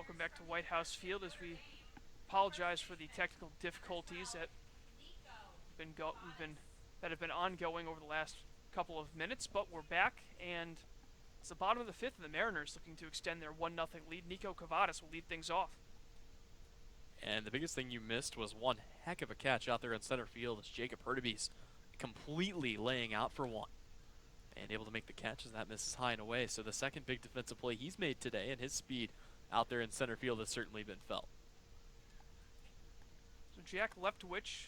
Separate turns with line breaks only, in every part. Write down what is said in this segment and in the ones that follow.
Welcome back to White House Field as we apologize for the technical difficulties that have been ongoing over the last couple of minutes, but we're back, and it's the bottom of the fifth, and the Mariners looking to extend their 1-0 lead. Nico Cavadas will lead things off.
And the biggest thing you missed was one heck of a catch out there in center field as Jacob Hurtubise completely laying out for one and able to make the catch as that misses high and away. So the second big defensive play he's made today, and his speed out there in center field has certainly been felt.
So Jack Leftwich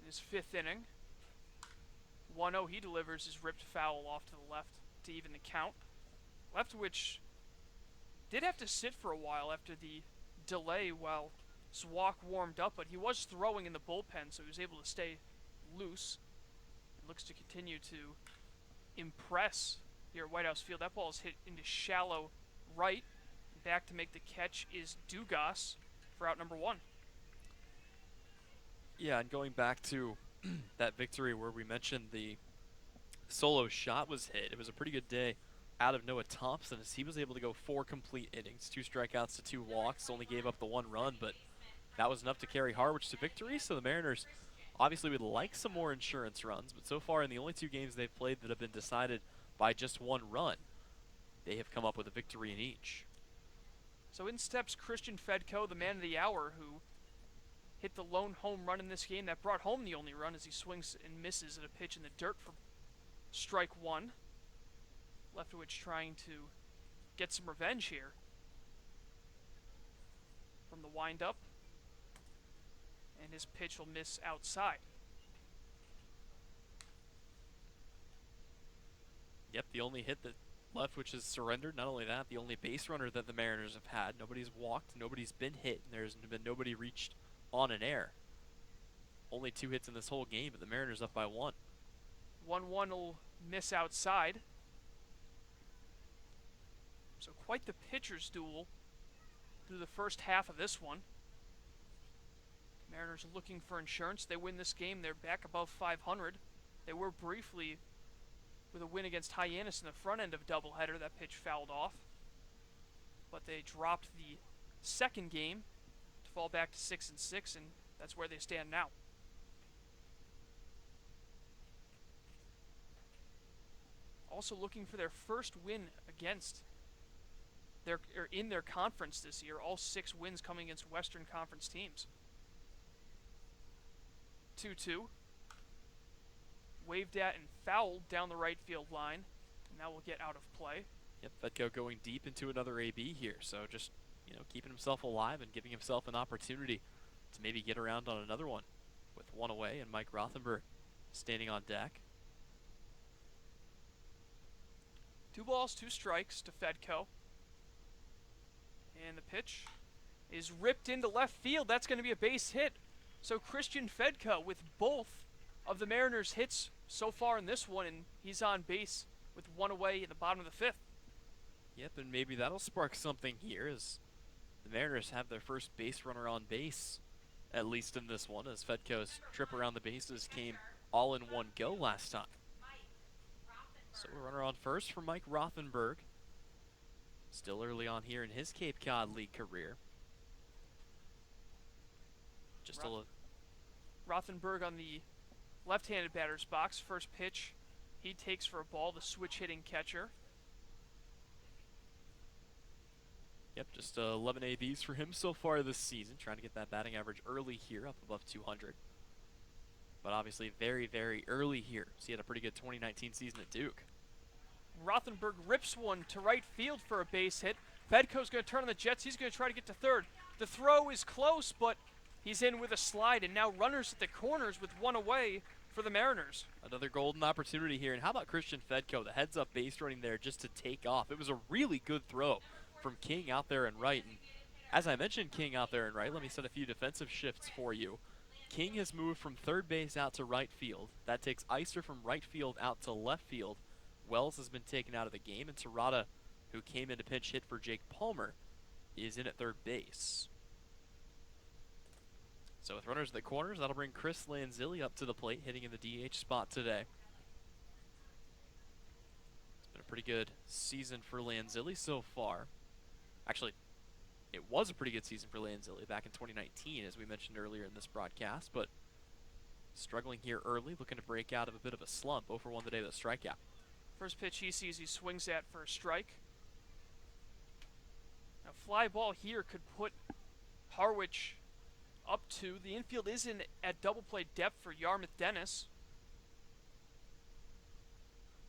in his fifth inning. 1-0 he delivers his ripped foul off to the left to even the count. Leftwich did have to sit for a while after the delay while Zwak warmed up, but he was throwing in the bullpen, so he was able to stay loose. It looks to continue to impress here at White House Field. That ball is hit into shallow right. Back to make the catch is Dugas for out number one.
Yeah, and going back to that victory where we mentioned the solo shot was hit, it was a pretty good day out of Noah Thompson as he was able to go 4 complete innings, 2 strikeouts to 2 walks, only gave up the 1 run, but that was enough to carry Harwich to victory. So the Mariners obviously would like some more insurance runs, but so far in the only 2 games they've played that have been decided by just 1 run, they have come up with a victory in each.
So in steps Christian Fedko, the man of the hour, who hit the lone home run in this game that brought home the only run as he swings and misses at a pitch in the dirt for strike 1. Leftwich trying to get some revenge here from the windup, and his pitch will miss outside.
Yep, the only hit that Leftwich has surrendered. Not only that, the only base runner that the Mariners have had. Nobody's walked, nobody's been hit, and there's been nobody reached on an air. Only 2 hits in this whole game, but the Mariners up by 1.
1-1 will miss outside. So quite the pitcher's duel through the first half of this one. Mariners are looking for insurance. They win this game, they're back above 500. They were briefly with a win against Hyannis in the front end of doubleheader. That pitch fouled off. But they dropped the second game to fall back to 6-6, and that's where they stand now. Also looking for their first win in their conference this year. All 6 wins coming against Western Conference teams. 2-2. Waved at and fouled down the right field line. And that will get out of play.
Yep, Fedko going deep into another AB here, so just keeping himself alive and giving himself an opportunity to maybe get around on another one with 1 away, and Mike Rothenberg standing on deck.
2 balls, 2 strikes to Fedko. And the pitch is ripped into left field. That's going to be a base hit. So Christian Fedko with both of the Mariners' hits so far in this one, and he's on base with 1 away in the bottom of the 5th.
Yep, and maybe that'll spark something here as the Mariners have their first base runner on base, at least in this one, as Fedko's trip around the bases came all in one go last time. So a runner on first for Mike Rothenberg. Still early on here in his Cape Cod League career. Just a little.
Rothenberg on the left-handed batter's box. First pitch he takes for a ball, the switch-hitting catcher.
Yep, just 11 ABs for him so far this season. Trying to get that batting average early here, up above 200. But obviously very, very early here. So he had a pretty good 2019 season at Duke.
Rothenberg rips one to right field for a base hit. Fedko's going to turn on the Jets. He's going to try to get to third. The throw is close, but he's in with a slide, and now runners at the corners with 1 away for the Mariners.
Another golden opportunity here. And how about Christian Fedko, the heads-up base running there just to take off. It was a really good throw from King out there and right. And as I mentioned King out there and right, let me set a few defensive shifts for you. King has moved from third base out to right field. That takes Iser from right field out to left field. Wells has been taken out of the game, and Terada, who came in to pinch hit for Jake Palmer, is in at third base. So with runners at the corners, that'll bring Chris Lanzilli up to the plate, hitting in the DH spot today. It's been a pretty good season for Lanzilli so far. Actually, it was a pretty good season for Lanzilli back in 2019, as we mentioned earlier in this broadcast, but struggling here early, looking to break out of a bit of a slump. 0 for 1 today with a strikeout.
First pitch he sees, he swings at for a strike. A fly ball here could put Harwich up to. The infield is in at double play depth for Yarmouth-Dennis.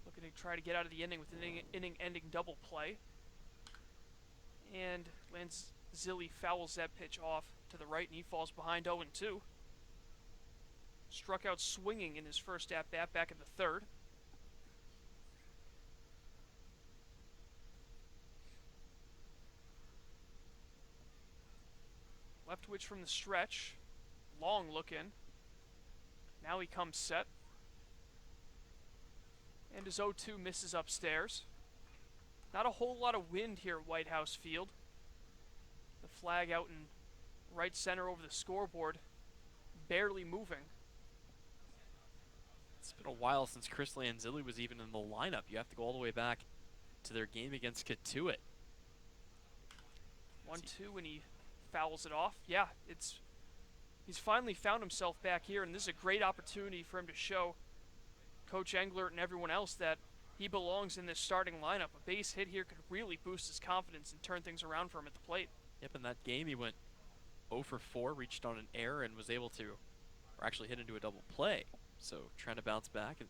Looking to try to get out of the inning with an inning-ending double play. And Lanzilli fouls that pitch off to the right, and he falls behind 0-2. Struck out swinging in his first at-bat back in the third. Leftwich from the stretch. Long look in. Now he comes set. And his 0-2 misses upstairs. Not a whole lot of wind here at White House Field. The flag out in right center over the scoreboard, barely moving.
It's been a while since Chris Lanzilli was even in the lineup. You have to go all the way back to their game against Katuitt.
1-2 and he fouls it off. Yeah, he's finally found himself back here, and this is a great opportunity for him to show Coach Englert and everyone else that he belongs in this starting lineup. A base hit here could really boost his confidence and turn things around for him at the plate.
Yep, in that game he went 0 for 4, reached on an error and was able to, or actually hit into a double play. So trying to bounce back, and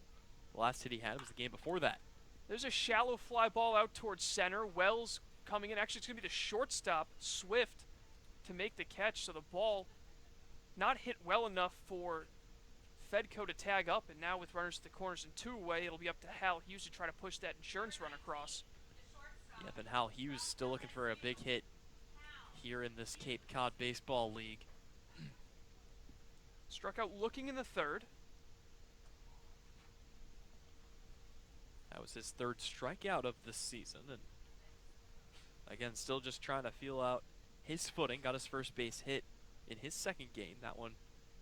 the last hit he had was the game before that.
There's a shallow fly ball out towards center. Wells coming in. Actually, it's going to be the shortstop, Swift, to make the catch. So the ball not hit well enough for Fedco to tag up, and now with runners at the corners and 2 away, it'll be up to Hal Hughes to try to push that insurance run across.
Yep, and Hal Hughes still looking for a big hit here in this Cape Cod Baseball League.
Struck out looking in the third.
That was his 3rd strikeout of the season, and again, still just trying to feel out his footing. Got his first base hit in his 2nd game, that one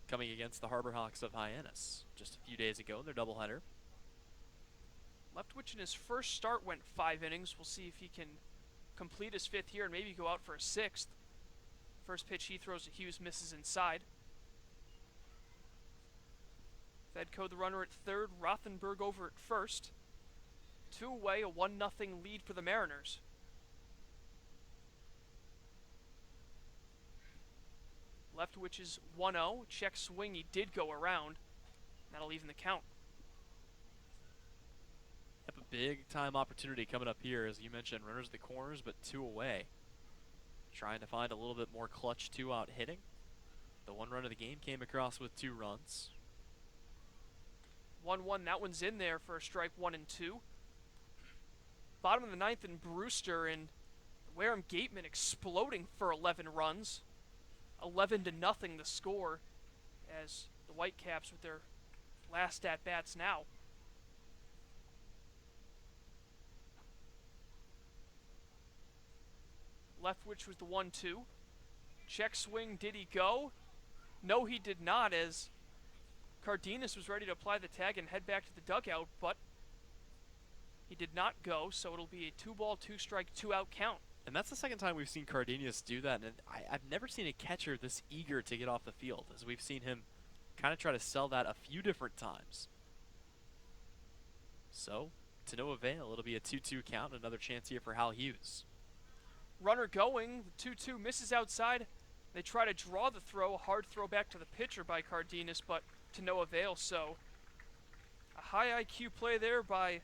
coming against the Harbor Hawks of Hyannis just a few days ago in their doubleheader.
Leftwich in his first start went 5 innings. We'll see if he can complete his 5th here and maybe go out for a 6th. First pitch he throws to Hughes, misses inside. Fedco the runner at 3rd, Rothenberg over at 1st. 2 away, a 1-0 lead for the Mariners. Leftwich's 1-0. Check swing, he did go around. That'll even the count.
Yep, a big time opportunity coming up here, as you mentioned, runners at the corners, but 2 away. Trying to find a little bit more clutch 2-out hitting. The 1 run of the game came across with 2 runs.
1-1, that one's in there for a strike 1 and 2. Bottom of the 9th, and Brewster and Wareham Gateman exploding for 11 runs. 11-0 the score, as the Whitecaps with their last at-bats now. Leftwich was the 1-2. Check swing, did he go? No, he did not, as Cardenas was ready to apply the tag and head back to the dugout, but he did not go, so it'll be a 2-ball, 2-strike, 2-out count.
And that's the 2nd time we've seen Cardenas do that, and I've never seen a catcher this eager to get off the field, as we've seen him kind of try to sell that a few different times. So, to no avail, it'll be a 2-2 count, another chance here for Hal Hughes.
Runner going, the 2-2 misses outside. They try to draw the throw, a hard throw back to the pitcher by Cardenas, but to no avail, so a high IQ play there by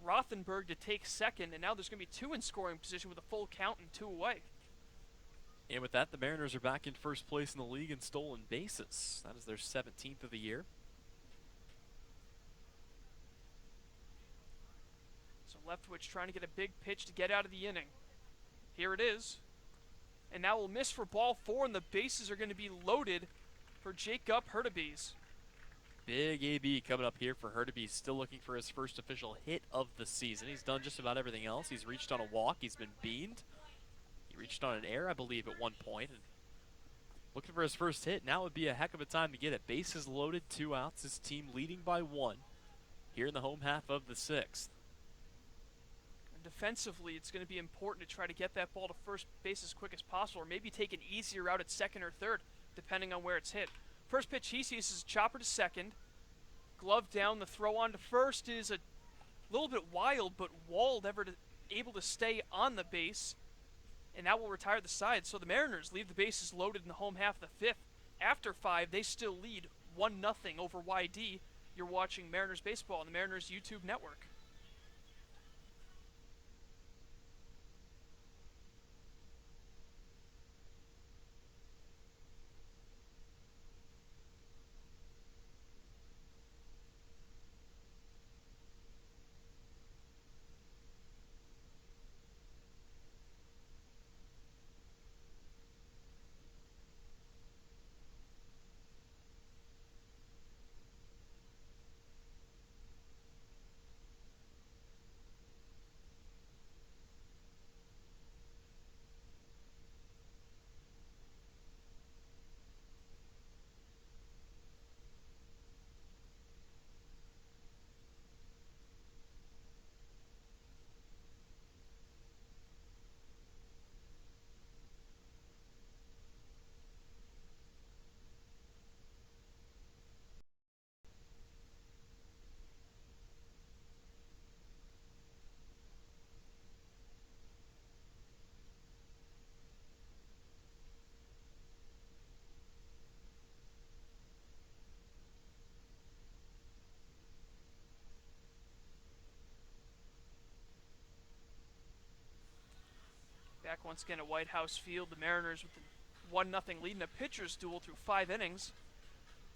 Rothenberg to take 2nd, and now there's going to be 2 in scoring position with a full count and 2 away.
And with that, the Mariners are back in 1st place in the league in stolen bases. That is their 17th of the year.
So Leftwich trying to get a big pitch to get out of the inning. Here it is. And now we'll miss for ball 4, and the bases are going to be loaded for Jacob Hurtubise.
Big AB coming up here for Hurtubise, still looking for his first official hit of the season. He's done just about everything else. He's reached on a walk. He's been beamed. He reached on an error, I believe, at one point. And looking for his first hit. Now would be a heck of a time to get it. Bases loaded, 2 outs. His team leading by 1 here in the home half of the 6th.
defensively, it's going to be important to try to get that ball to first base as quick as possible, or maybe take an easier route at second or third, depending on where it's hit. First pitch he sees is a chopper to second. Glove down, the throw on to first is a little bit wild, but Wald able to stay on the base, and that will retire the side. So the Mariners leave the bases loaded in the home half of the fifth. After 5, they still lead 1-0 over YD. You're watching Mariners baseball on the Mariners YouTube network. Back once again at White House Field, the Mariners with a 1-0 lead in a pitcher's duel through 5 innings.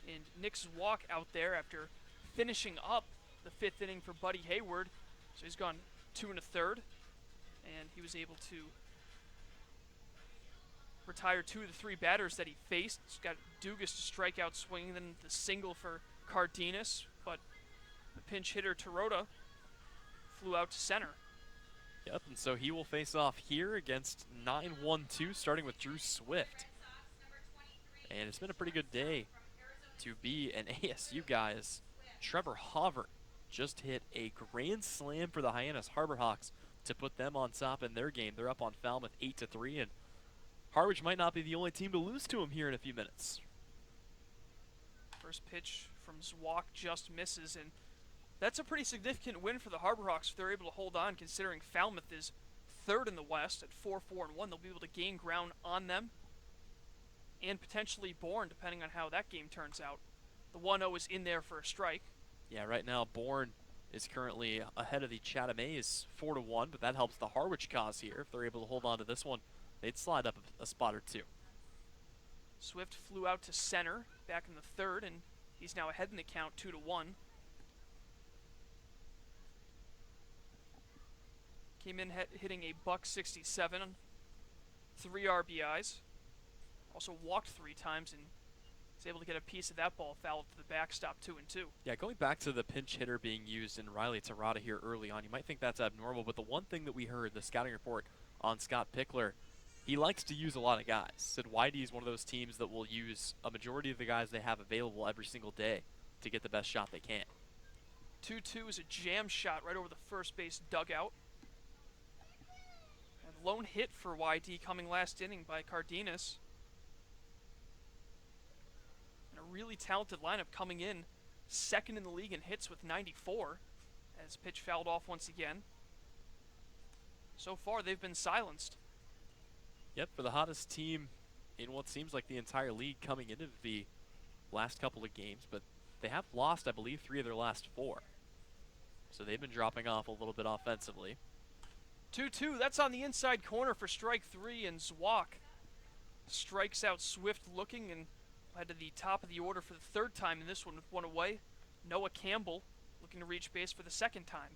And Nick's walk out there after finishing up the 5th inning for Buddy Hayward. So he's gone 2 1/3, and he was able to retire 2 of the 3 batters that he faced. He's got Dugas to strike out swinging, then the single for Cardenas, but the pinch hitter Tarota flew out to center.
Yep, and so he will face off here against 9-1-2, starting with Drew Swift. And it's been a pretty good day to be an ASU guy, as Trevor Hauver just hit a grand slam for the Hyannis Harbor Hawks to put them on top in their game. They're up on Falmouth 8-3, and Harwich might not be the only team to lose to him here in a few minutes.
First pitch from Zwak just misses, and that's a pretty significant win for the Harbor Hawks if they're able to hold on, considering Falmouth is 3rd in the West at 4-4-1. They'll be able to gain ground on them and potentially Bourne, depending on how that game turns out. The 1-0 is in there for a strike.
Yeah, right now Bourne is currently ahead of the Chatham A's 4-1, but that helps the Harwich cause here. If they're able to hold on to this one, they'd slide up a spot or 2.
Swift flew out to center back in the 3rd, and he's now ahead in the count 2-1. Came in hitting a .167 on 3 RBIs. Also walked 3 times and was able to get a piece of that ball fouled to the backstop 2-2.
Yeah, going back to the pinch hitter being used in Riley Terada here early on, you might think that's abnormal, but the one thing that we heard, the scouting report on Scott Pickler, he likes to use a lot of guys. Said YD is one of those teams that will use a majority of the guys they have available every single day to get the best shot they can.
2-2 is a jam shot right over the first base dugout. And lone hit for YD coming last inning by Cardenas. And a really talented lineup coming in 2nd in the league in hits with 94, as pitch fouled off once again. So far they've been silenced.
Yep, for the hottest team in what seems like the entire league coming into the last couple of games, but they have lost, I believe, 3 of their last 4. So they've been dropping off a little bit offensively.
2-2, that's on the inside corner for strike 3, and Zwak strikes out Swift looking and head to the top of the order for the 3rd time in this one with 1 away. Noah Campbell looking to reach base for the 2nd time.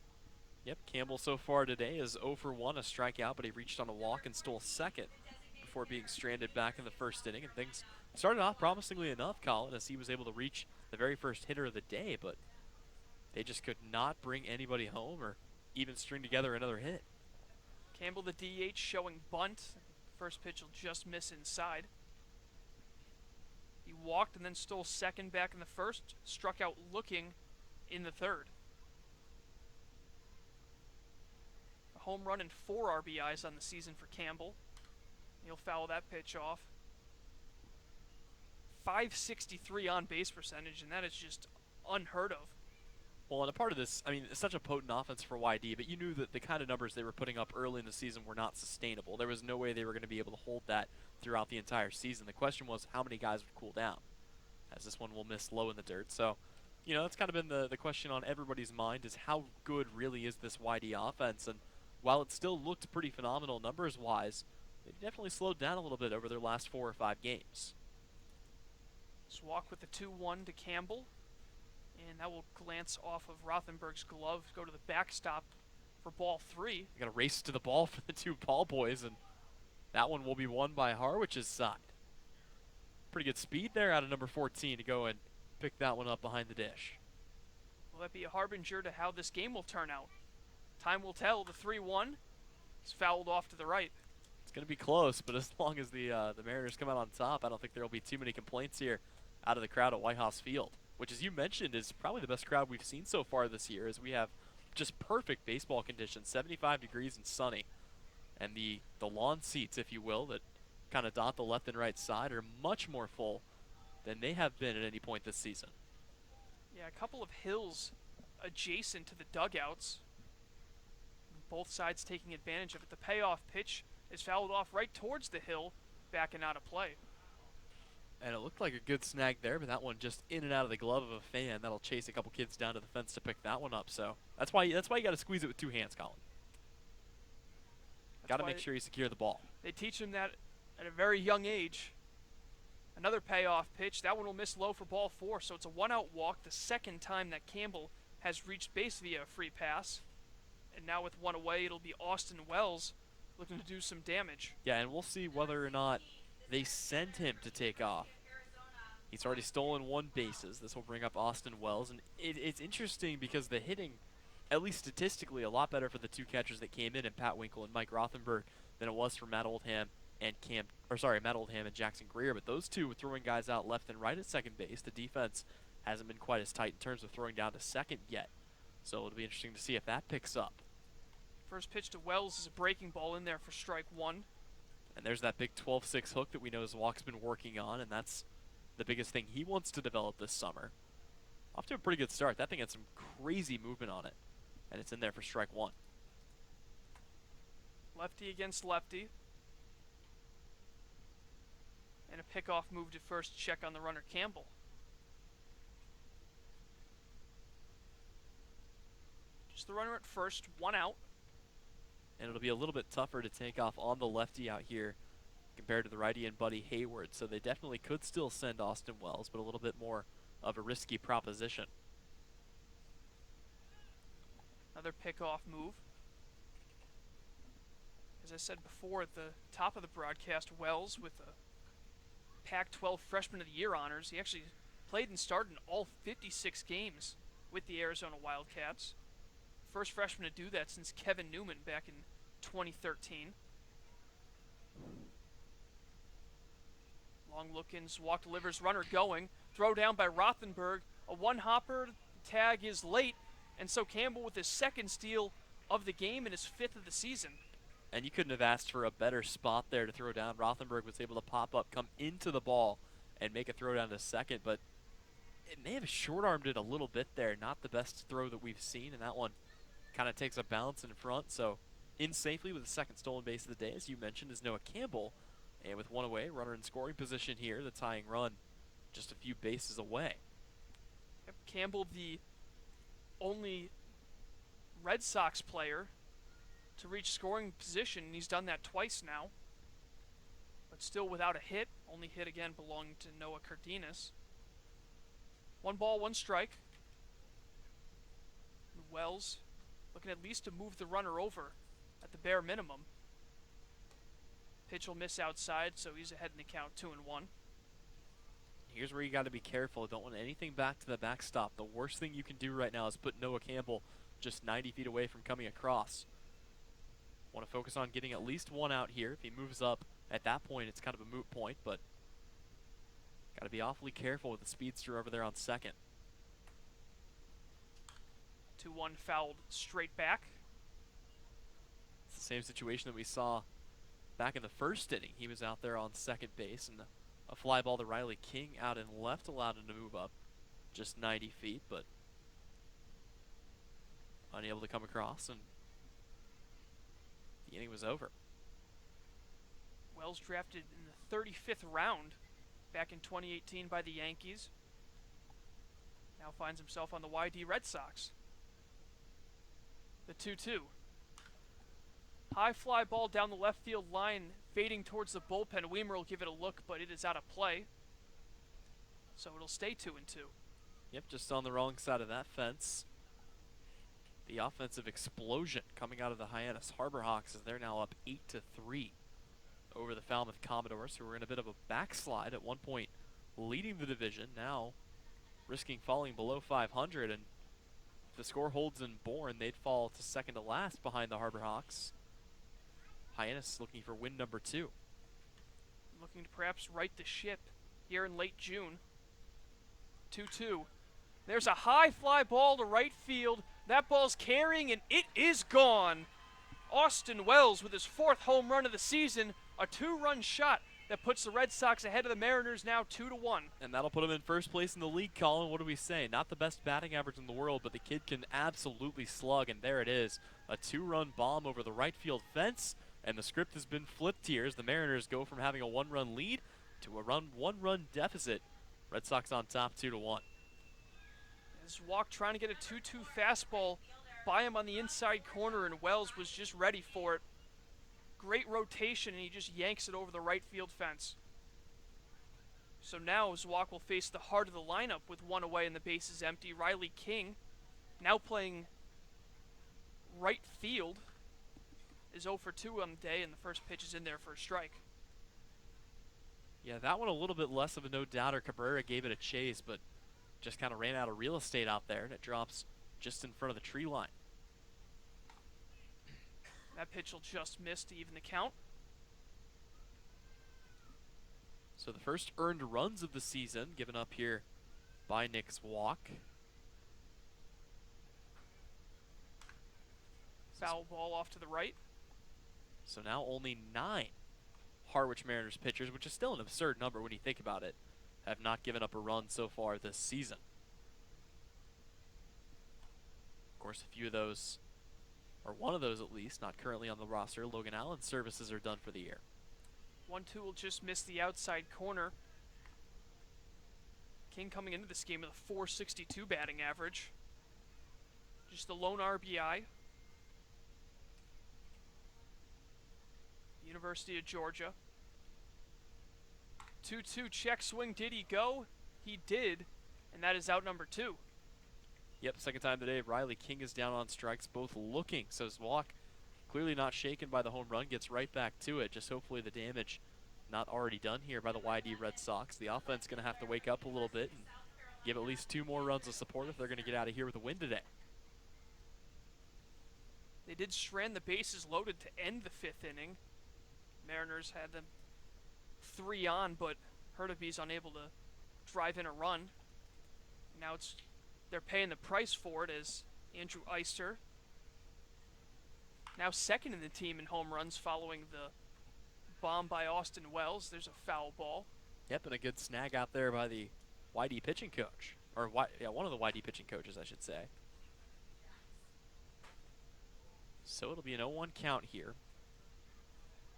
Yep, Campbell so far today is 0 for 1, a strikeout, but he reached on a walk and stole second before being stranded back in the 1st inning. And things started off promisingly enough, Colin, as he was able to reach the very first hitter of the day, but they just could not bring anybody home or even string together another hit.
Campbell, the DH, showing bunt. First pitch will just miss inside. He walked and then stole second back in the 1st, struck out looking in the 3rd. The home run and 4 RBIs on the season for Campbell. He'll foul that pitch off. .563 on base percentage, and that is just unheard of.
Well, and a part of this, I mean, it's such a potent offense for YD, but you knew that the kind of numbers they were putting up early in the season were not sustainable. There was no way they were going to be able to hold that throughout the entire season. The question was how many guys would cool down, as this one will miss low in the dirt. So, you know, that's kind of been the question on everybody's mind is how good really is this YD offense? And while it still looked pretty phenomenal numbers-wise, they've definitely slowed down a little bit over their last 4 or 5 games.
Swalk with the 2-1 to Campbell. And that will glance off of Rothenberg's glove, go to the backstop for ball 3.
You got to race to the ball for the 2 ball boys, and that one will be won by Harwich's side. Pretty good speed there out of number 14 to go and pick that one up behind the dish.
Will that be a harbinger to how this game will turn out? Time will tell. The 3-1 is fouled off to the right.
It's going to be close, but as long as the Mariners come out on top, I don't think there will be too many complaints here out of the crowd at White House Field, which, as you mentioned, is probably the best crowd we've seen so far this year, as we have just perfect baseball conditions, 75 degrees and sunny. And the lawn seats, if you will, that kind of dot the left and right side are much more full than they have been at any point this season.
Yeah, a couple of hills adjacent to the dugouts. Both sides taking advantage of it. The payoff pitch is fouled off right towards the hill, backing out of play.
And it looked like a good snag there, but that one just in and out of the glove of a fan. That'll chase a couple kids down to the fence to pick that one up. So that's why you got to squeeze it with 2 hands, Colin. Got to make sure you secure the ball.
They teach him that at a very young age. Another payoff pitch. That one will miss low for ball 4, so it's a 1-out walk, the second time that Campbell has reached base via a free pass. And now with 1 away, it'll be Austin Wells looking to do some damage.
Yeah, and we'll see whether or not they send him to take off. He's already stolen 1 bases. This will bring up Austin Wells. And it's interesting because the hitting, at least statistically, a lot better for the 2 catchers that came in, Pat Winkle and Mike Rothenberg, than it was for Matt Oldham and Jackson Greer. But those 2 were throwing guys out left and right at second base. The defense hasn't been quite as tight in terms of throwing down to second yet. So it'll be interesting to see if that picks up.
First pitch to Wells is a breaking ball in there for strike 1.
And there's that big 12-6 hook that we know Zwalk's been working on, and that's the biggest thing he wants to develop this summer. Off to a pretty good start. That thing had some crazy movement on it, and it's in there for strike 1.
Lefty against lefty. And a pickoff move to first, check on the runner Campbell. Just the runner at first, 1 out.
And it'll be a little bit tougher to take off on the lefty out here compared to the righty and Buddy Hayward. So they definitely could still send Austin Wells, but a little bit more of a risky proposition.
Another pickoff move. As I said before at the top of the broadcast, Wells with the Pac-12 Freshman of the Year honors. He actually played and started in all 56 games with the Arizona Wildcats. First freshman to do that since Kevin Newman back in 2013. Long look in, Zwalk delivers, runner going. Throw down by Rothenberg. A 1-hopper, tag is late, and so Campbell with his 2nd steal of the game and his 5th of the season.
And you couldn't have asked for a better spot there to throw down. Rothenberg was able to pop up, come into the ball, and make a throw down to second, but it may have short-armed it a little bit there. Not the best throw that we've seen, and that one kind of takes a bounce in front. So in safely with the 2nd stolen base of the day, as you mentioned, is Noah Campbell. And with 1 away, runner in scoring position here, the tying run just a few bases away.
Campbell, the only Red Sox player to reach scoring position, and he's done that twice now. But still without a hit. Only hit again belonging to Noah Cardenas. 1 ball, 1 strike. Wells looking at least to move the runner over at the bare minimum. Pitch will miss outside, so he's ahead in the count, 2-1.
Here's where you got to be careful. Don't want anything back to the backstop. The worst thing you can do right now is put Noah Campbell just 90 feet away from coming across. Want to focus on getting at least 1 out here. If he moves up at that point, it's kind of a moot point, but got to be awfully careful with the speedster over there on second.
2-1 fouled straight back.
Same situation that we saw back in the first inning. He was out there on second base, and a fly ball to Riley King out and left allowed him to move up just 90 feet, but unable to come across, and the inning was over.
Wells drafted in the 35th round back in 2018 by the Yankees. Now finds himself on the YD Red Sox. The 2-2. High fly ball down the left field line, fading towards the bullpen. Weimer will give it a look, but it is out of play. So it'll stay 2-2.
Yep, just on the wrong side of that fence. The offensive explosion coming out of the Hyannis Harbor Hawks as they're now up 8-3 over the Falmouth Commodores, who were in a bit of a backslide at one point, leading the division, now risking falling below 500, and if the score holds in Bourne, they'd fall to second to last behind the Harbor Hawks. Hyannis looking for win number 2.
Looking to perhaps right the ship here in late June. 2-2. There's a high fly ball to right field. That ball's carrying, and it is gone. Austin Wells with his 4th home run of the season, a 2-run shot that puts the Red Sox ahead of the Mariners now 2-1.
And that'll put him in first place in the league, Colin. What do we say? Not the best batting average in the world, but the kid can absolutely slug, and there it is. A 2-run bomb over the right field fence, and the script has been flipped here as the Mariners go from having a 1-run lead to a 1-run deficit. Red Sox on top 2-1.
This walk trying to get a 2-2 fastball by him on the inside corner, and Wells was just ready for it. Great rotation, and he just yanks it over the right field fence. So now Zwak will face the heart of the lineup with 1 away and the bases empty. Riley King, now playing right field, is 0 for 2 on the day, and the first pitch is in there for a strike.
Yeah, that one a little bit less of a no-doubter. Cabrera gave it a chase, but just kind of ran out of real estate out there, and it drops just in front of the tree line.
That pitch will just miss to even the count.
So the first earned runs of the season given up here by Nick Zwak.
Foul ball off to the right.
So now only 9 Harwich Mariners pitchers, which is still an absurd number when you think about it, have not given up a run so far this season. Of course, a few of those, or one of those at least, not currently on the roster. Logan Allen's services are done for the year.
1-2 will just miss the outside corner. King coming into this game with a .462 batting average. Just the lone RBI. University of Georgia. 2-2 check swing. Did he go? He did, and that is out number 2.
Yep, second time today. Riley King is down on strikes, both looking. So Zwak, clearly not shaken by the home run, gets right back to it. Just hopefully the damage not already done here by the YD Red Sox. The offense going to have to wake up a little bit and give at least 2 more runs of support if they're going to get out of here with a win today.
They did strand the bases loaded to end the 5th inning. Mariners had them 3 on, but Hurtaby's unable to drive in a run. Now they're paying the price for it as Andrew Eister, now second in the team in home runs following the bomb by Austin Wells. There's a foul ball.
Yep, and a good snag out there by the YD pitching coach. Or, one of the YD pitching coaches, I should say. So it'll be an 0-1 count here.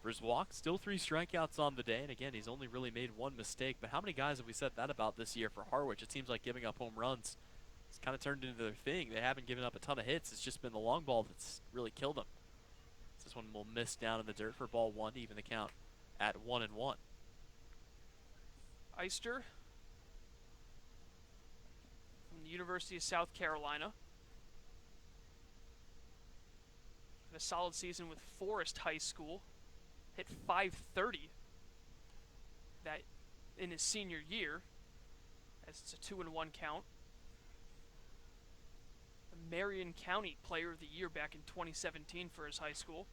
For Zwak, still 3 strikeouts on the day, and again, he's only really made 1 mistake. But how many guys have we said that about this year for Harwich? It seems like giving up home runs has kind of turned into their thing. They haven't given up a ton of hits. It's just been the long ball that's really killed them. This one will miss down in the dirt for ball 1 to even the count at 1-1.
Eister from the University of South Carolina. Had a solid season with Forest High School. Hit .530 that in his senior year, as it's a 2-1 count. The Marion County Player of the Year back in 2017 for his high school.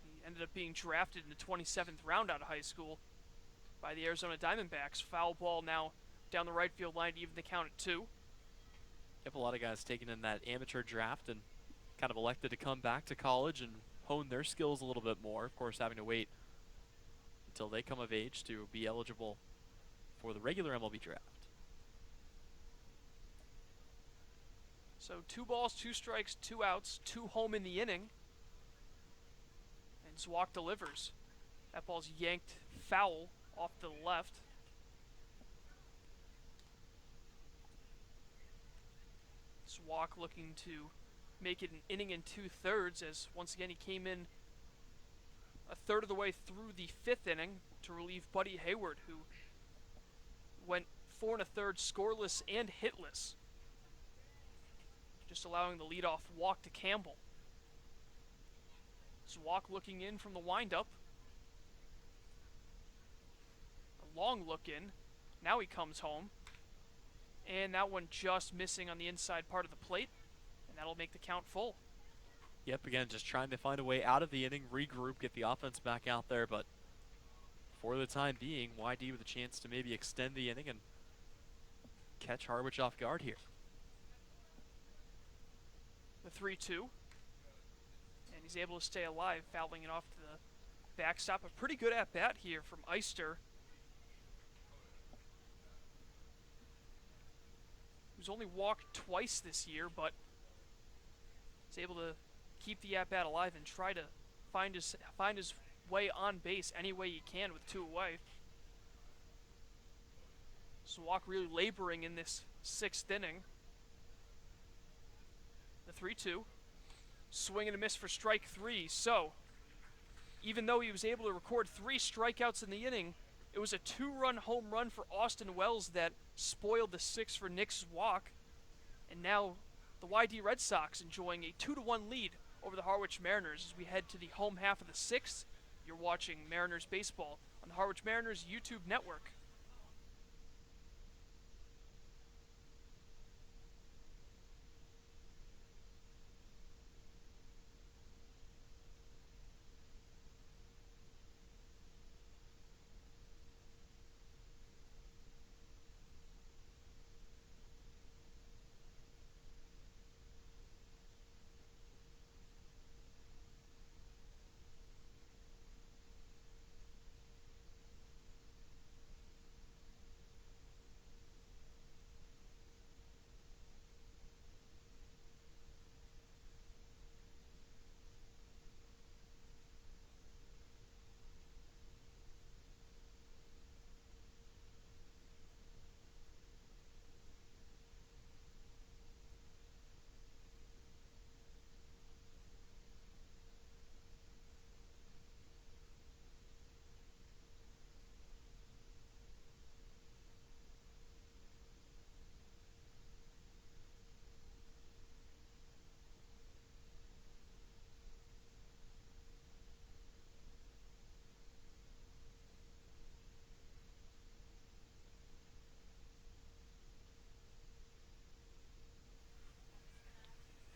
He ended up being drafted in the 27th round out of high school by the Arizona Diamondbacks. Foul ball now down the right field line to even the count at 2.
Yep, a lot of guys taken in that amateur draft and kind of elected to come back to college and hone their skills a little bit more. Of course, having to wait until they come of age to be eligible for the regular MLB draft.
So 2 balls, 2 strikes, 2 outs, 2 home in the inning. And Zwak delivers. That ball's yanked foul off to the left. Zwak looking to make it an inning and 2/3 as once again he came in a third of the way through the 5th inning to relieve Buddy Hayward, who went 4 1/3 scoreless and hitless, just allowing the leadoff walk to Campbell. Zwak looking in from the windup. A long look in. Now he comes home. And that one just missing on the inside part of the plate. And that'll make the count full.
Yep, again, just trying to find a way out of the inning, regroup, get the offense back out there. But for the time being, YD with a chance to maybe extend the inning and catch Harwich off guard here.
The 3-2. And he's able to stay alive, fouling it off to the backstop. A pretty good at-bat here from Eister, who's only walked twice this year, but is able to keep the at-bat alive and try to find his way on base any way he can with 2 away. Zwak really laboring in this 6th inning. The 3-2. Swing and a miss for strike 3. So, even though he was able to record 3 strikeouts in the inning, it was a 2-run home run for Austin Wells that spoiled the 6 for Nick Zwak. And now the YD Red Sox enjoying a 2-1 lead over the Harwich Mariners as we head to the home half of the 6th. You're watching Mariners baseball on the Harwich Mariners YouTube network.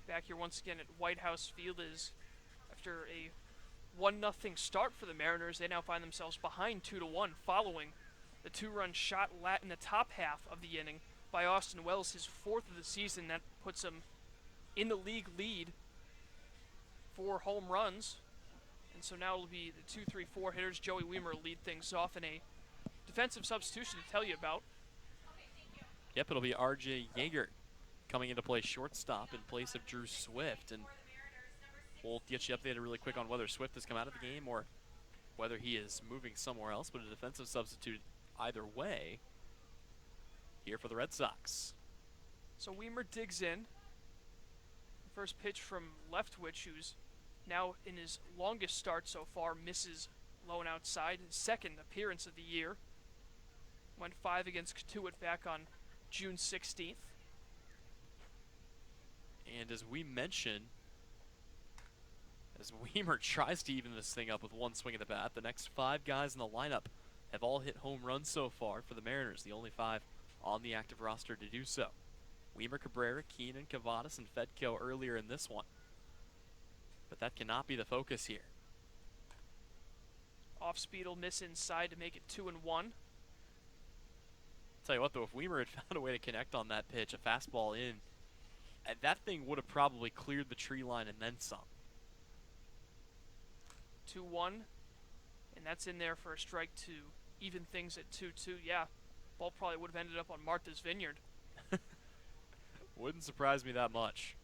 Back here once again at White House Field is after a 1-0 start for the Mariners. They now find themselves behind 2-1 following the 2-run shot in the top half of the inning by Austin Wells, his 4th of the season. That puts him in the league lead for home runs. And so now it'll be the 2, 3, 4 hitters. Joey Weimer will lead things off in a defensive substitution to tell you about.
Yep, it'll be RJ Yeager coming into play shortstop in place of Drew Swift. And we'll get you updated really quick on whether Swift has come out of the game or whether he is moving somewhere else, but a defensive substitute either way here for the Red Sox.
So Weimer digs in. First pitch from Leftwich, who's now in his longest start so far, misses low and outside. His 2nd appearance of the year. Went 5 against Katuitt back on June 16th.
And as we mentioned, as Weimer tries to even this thing up with 1 swing of the bat, the next 5 guys in the lineup have all hit home runs so far for the Mariners, the only 5 on the active roster to do so. Weimer, Cabrera, Keenan, Cavadas, and Fedko earlier in this one. But that cannot be the focus here.
Off speed will miss inside to make it 2-1.
Tell you what though, if Weimer had found a way to connect on that pitch, a fastball in that thing would have probably cleared the tree line and then some.
2-1, and that's in there for a strike to even things at 2-2. Yeah, ball probably would have ended up on Martha's Vineyard.
Wouldn't surprise me that much.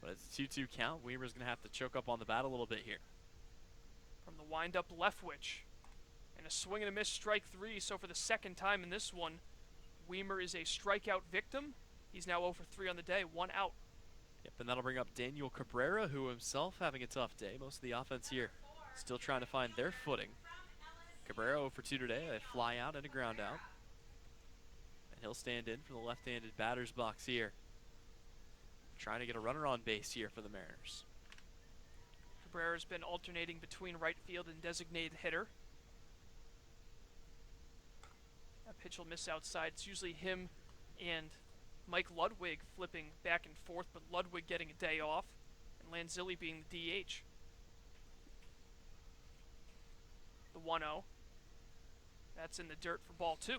But it's a 2-2 count. Weimer's going to have to choke up on the bat a little bit here.
From the wind-up Leftwich. And a swing and a miss, strike 3. So for the second time in this one, Weimer is a strikeout victim. He's now 0 for 3 on the day, 1 out.
Yep, and that'll bring up Daniel Cabrera, who himself having a tough day. Most of the offense here still trying to find their footing. Cabrera 0 for 2 today, a fly out and a ground out. And he'll stand in for the left-handed batter's box here. Trying to get a runner on base here for the Mariners.
Cabrera's been alternating between right field and designated hitter. That pitch will miss outside. It's usually him and Mike Ludwig flipping back and forth, but Ludwig getting a day off, and Lanzilli being the DH. The 1-0. That's in the dirt for ball 2.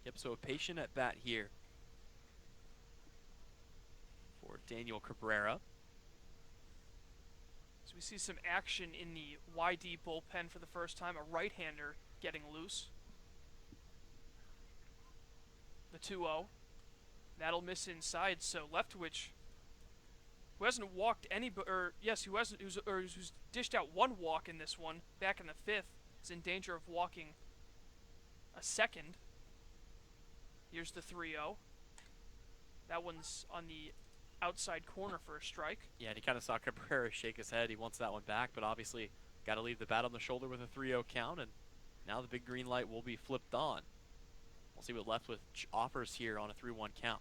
Yep, so a patient at bat here for Daniel Cabrera.
So we see some action in the YD bullpen for the first time. A right-hander getting loose. The 2-0. That'll miss inside, so Leftwich, who hasn't walked who's dished out 1 walk in this one, back in the 5th, is in danger of walking a second. Here's the 3-0. That one's on the outside corner for a strike.
Yeah, and he kind of saw Cabrera shake his head. He wants that one back, but obviously got to leave the bat on the shoulder with a 3-0 count, and now the big green light will be flipped on. We'll see what Leftwich offers here on a 3-1 count.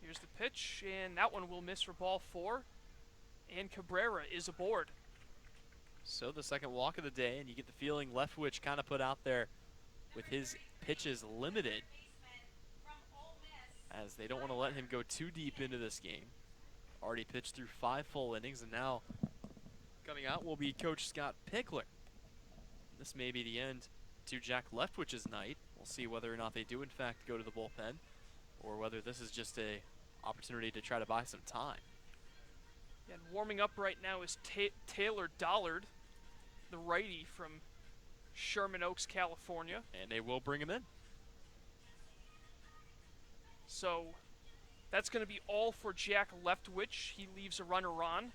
Here's the pitch, and that one will miss for ball 4, and Cabrera is aboard.
So the second walk of the day, and you get the feeling Leftwich kind of put out there with his pitches limited, as they don't want to let him go too deep into this game. Already pitched through 5 full innings, and now coming out will be Coach Scott Pickler. This may be the end to Jack Leftwich's night. We'll see whether or not they do in fact go to the bullpen, or whether this is just a opportunity to try to buy some time.
And warming up right now is Taylor Dollard, the righty from Sherman Oaks, California.
And they will bring him in.
So that's going to be all for Jack Leftwich. He leaves a runner on,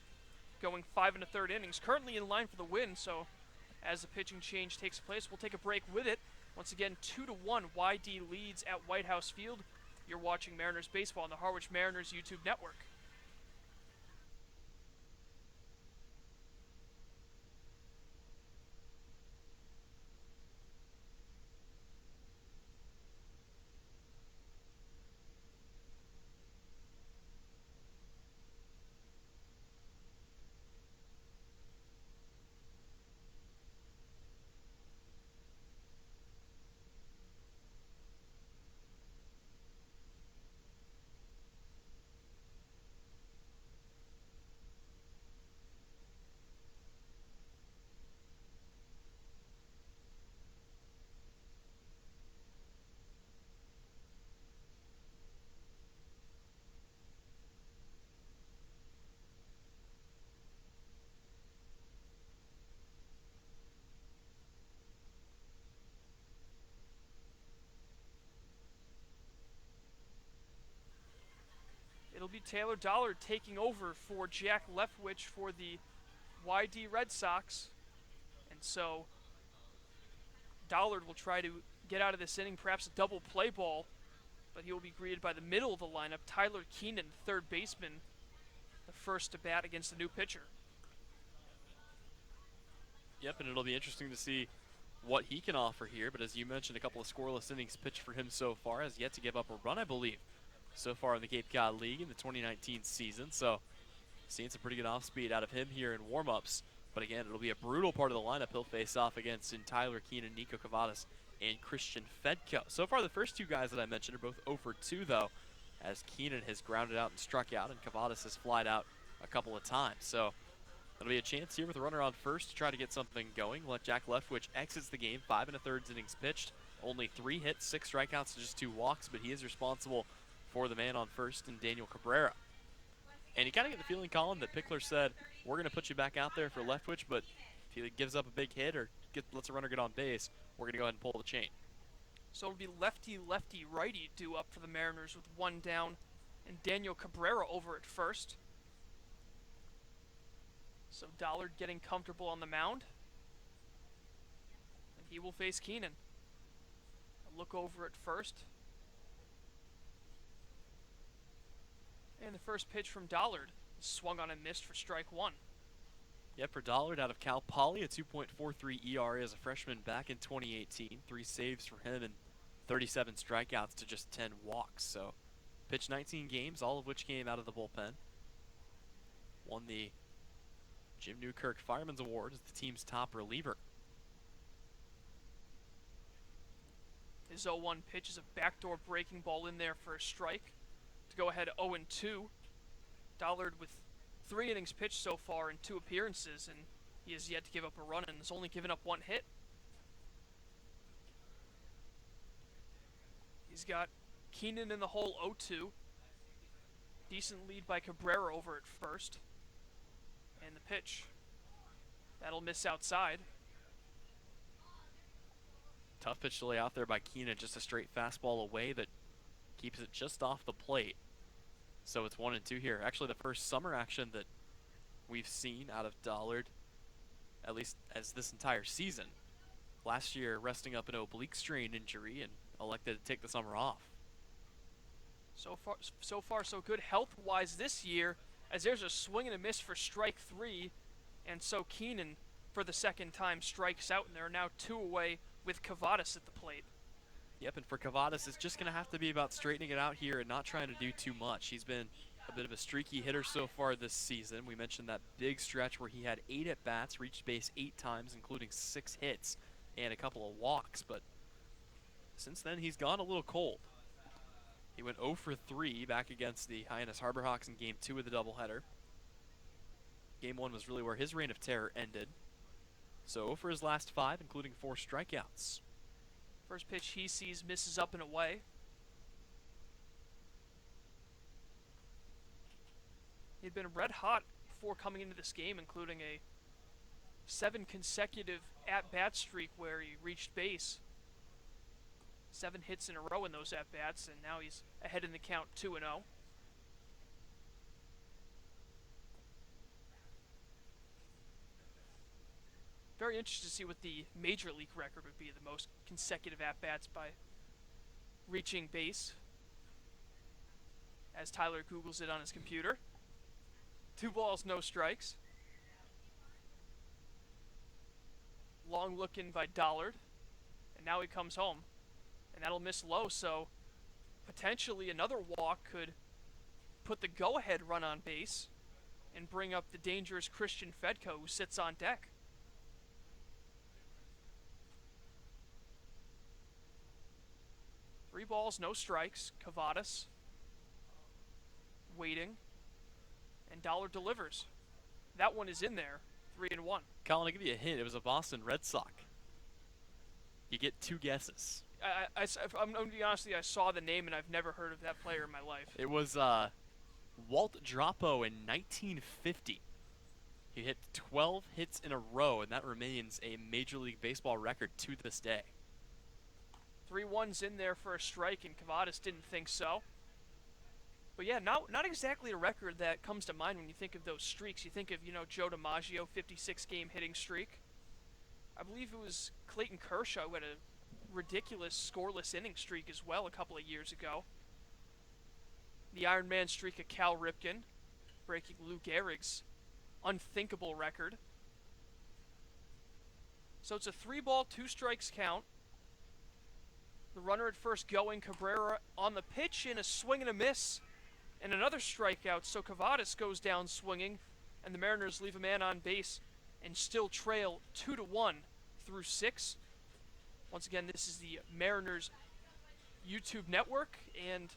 going 5 1/3 innings. Currently in line for the win, so as the pitching change takes place, we'll take a break with it. Once again, 2-1, YD leads at White House Field. You're watching Mariners baseball on the Harwich Mariners YouTube network. It'll be Taylor Dollard taking over for Jack Leftwich for the YD Red Sox. And so Dollard will try to get out of this inning, perhaps a double play ball, but he will be greeted by the middle of the lineup, Tyler Keenan, third baseman, the first to bat against the new pitcher.
Yep, and it'll be interesting to see what he can offer here, but as you mentioned, a couple of scoreless innings pitched for him so far, has yet to give up a run, I believe, so far in the Cape Cod League in the 2019 season. So seeing some pretty good off speed out of him here in warm-ups. But again, it'll be a brutal part of the lineup he'll face off against in Tyler Keenan, Nico Cavadas, and Christian Fedko. So far, the first 2 guys that I mentioned are both 0 for 2, though, as Keenan has grounded out and struck out, and Cavadas has flied out a couple of times. So that'll be a chance here with a runner on first to try to get something going. Let Jack Leftwich exits the game, 5 1/3 innings pitched. Only 3 hits, 6 strikeouts, and just 2 walks, but he is responsible for the man on first and Daniel Cabrera. And you kind of get the feeling, Colin, that Pickler said, we're going to put you back out there for Leftwich, but if he gives up a big hit or lets a runner get on base, we're going to go ahead and pull the chain.
So it'll be lefty, lefty, righty due up for the Mariners with one down, and Daniel Cabrera over at first. So Dollard getting comfortable on the mound, and he will face Keenan. A look over at first. And the first pitch from Dollard swung on and missed for strike one.
Yep, for Dollard out of Cal Poly, a 2.43 ERA as a freshman back in 2018. 3 saves for him and 37 strikeouts to just 10 walks. So pitched 19 games, all of which came out of the bullpen. Won the Jim Newkirk Fireman's Award as the team's top reliever.
His 0-1 pitch is a backdoor breaking ball in there for a strike to go ahead 0-2. Dollard with 3 innings pitched so far in 2 appearances, and he has yet to give up a run and has only given up 1 hit. He's got Keenan in the hole 0-2. Decent lead by Cabrera over at first. And the pitch. That'll miss outside.
Tough pitch to lay out there by Keenan, just a straight fastball away that keeps it just off the plate. So it's 1-2 here. Actually, the first summer action that we've seen out of Dollard, at least as this entire season. Last year, resting up an oblique strain injury and elected to take the summer off.
So far, so good health-wise this year, as there's a swing and a miss for strike 3, and so Keenan, for the second time, strikes out, and there are now 2 away with Cavadas at the plate.
Yep, and for Cavadas, it's just going to have to be about straightening it out here and not trying to do too much. He's been a bit of a streaky hitter so far this season. We mentioned that big stretch where he had 8 at-bats, reached base 8 times, including 6 hits and a couple of walks, but since then he's gone a little cold. He went 0 for 3 back against the Hyannis Harbor Hawks in Game 2 of the doubleheader. Game 1 was really where his reign of terror ended. So 0 for his last 5, including 4 strikeouts.
First pitch he sees misses up and away. He'd been red hot before coming into this game, including a 7 consecutive at-bat streak where he reached base. 7 hits in a row in those at-bats, and now he's ahead in the count 2-0. Very interested to see what the major league record would be, the most consecutive at-bats by reaching base, as Tyler Googles it on his computer. 2 balls, no strikes. Long look in by Dollard, and now he comes home, and that'll miss low, so potentially another walk could put the go-ahead run on base and bring up the dangerous Christian Fedko, who sits on deck. 3 balls, no strikes. Cavadas waiting, and Dollard delivers. That one is in there, 3-1.
Colin, I'll give you a hint. It was a Boston Red Sox. You get 2 guesses.
I'm going to be honest with you, I saw the name and I've never heard of that player in my life.
It was Walt Dropo in 1950. He hit 12 hits in a row, and that remains a Major League Baseball record to this day.
3-1's in there for a strike, and Cavadas didn't think so. But yeah, not exactly a record that comes to mind when you think of those streaks. You think of, Joe DiMaggio, 56-game hitting streak. I believe it was Clayton Kershaw who had a ridiculous scoreless inning streak as well a couple of years ago. The Iron Man streak of Cal Ripken, breaking Lou Gehrig's unthinkable record. So it's a 3-ball, 2 strikes count. The runner at first going, Cabrera on the pitch in a swing and a miss, and another strikeout, so Cavadas goes down swinging, and the Mariners leave a man on base and still trail 2-1 through 6. Once again, this is the Mariners YouTube network, and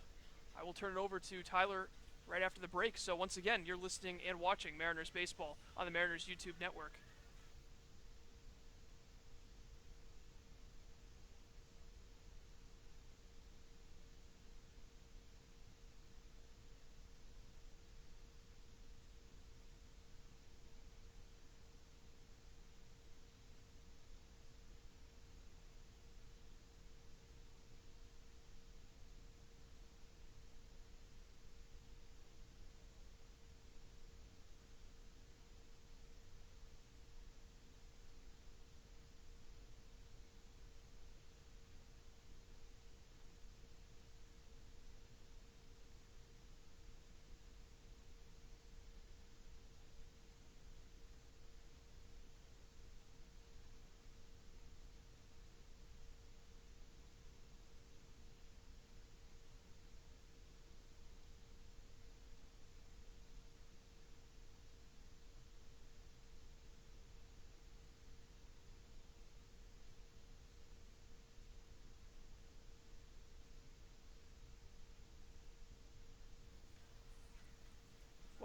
I will turn it over to Tyler right after the break. So once again, you're listening and watching Mariners Baseball on the Mariners YouTube network.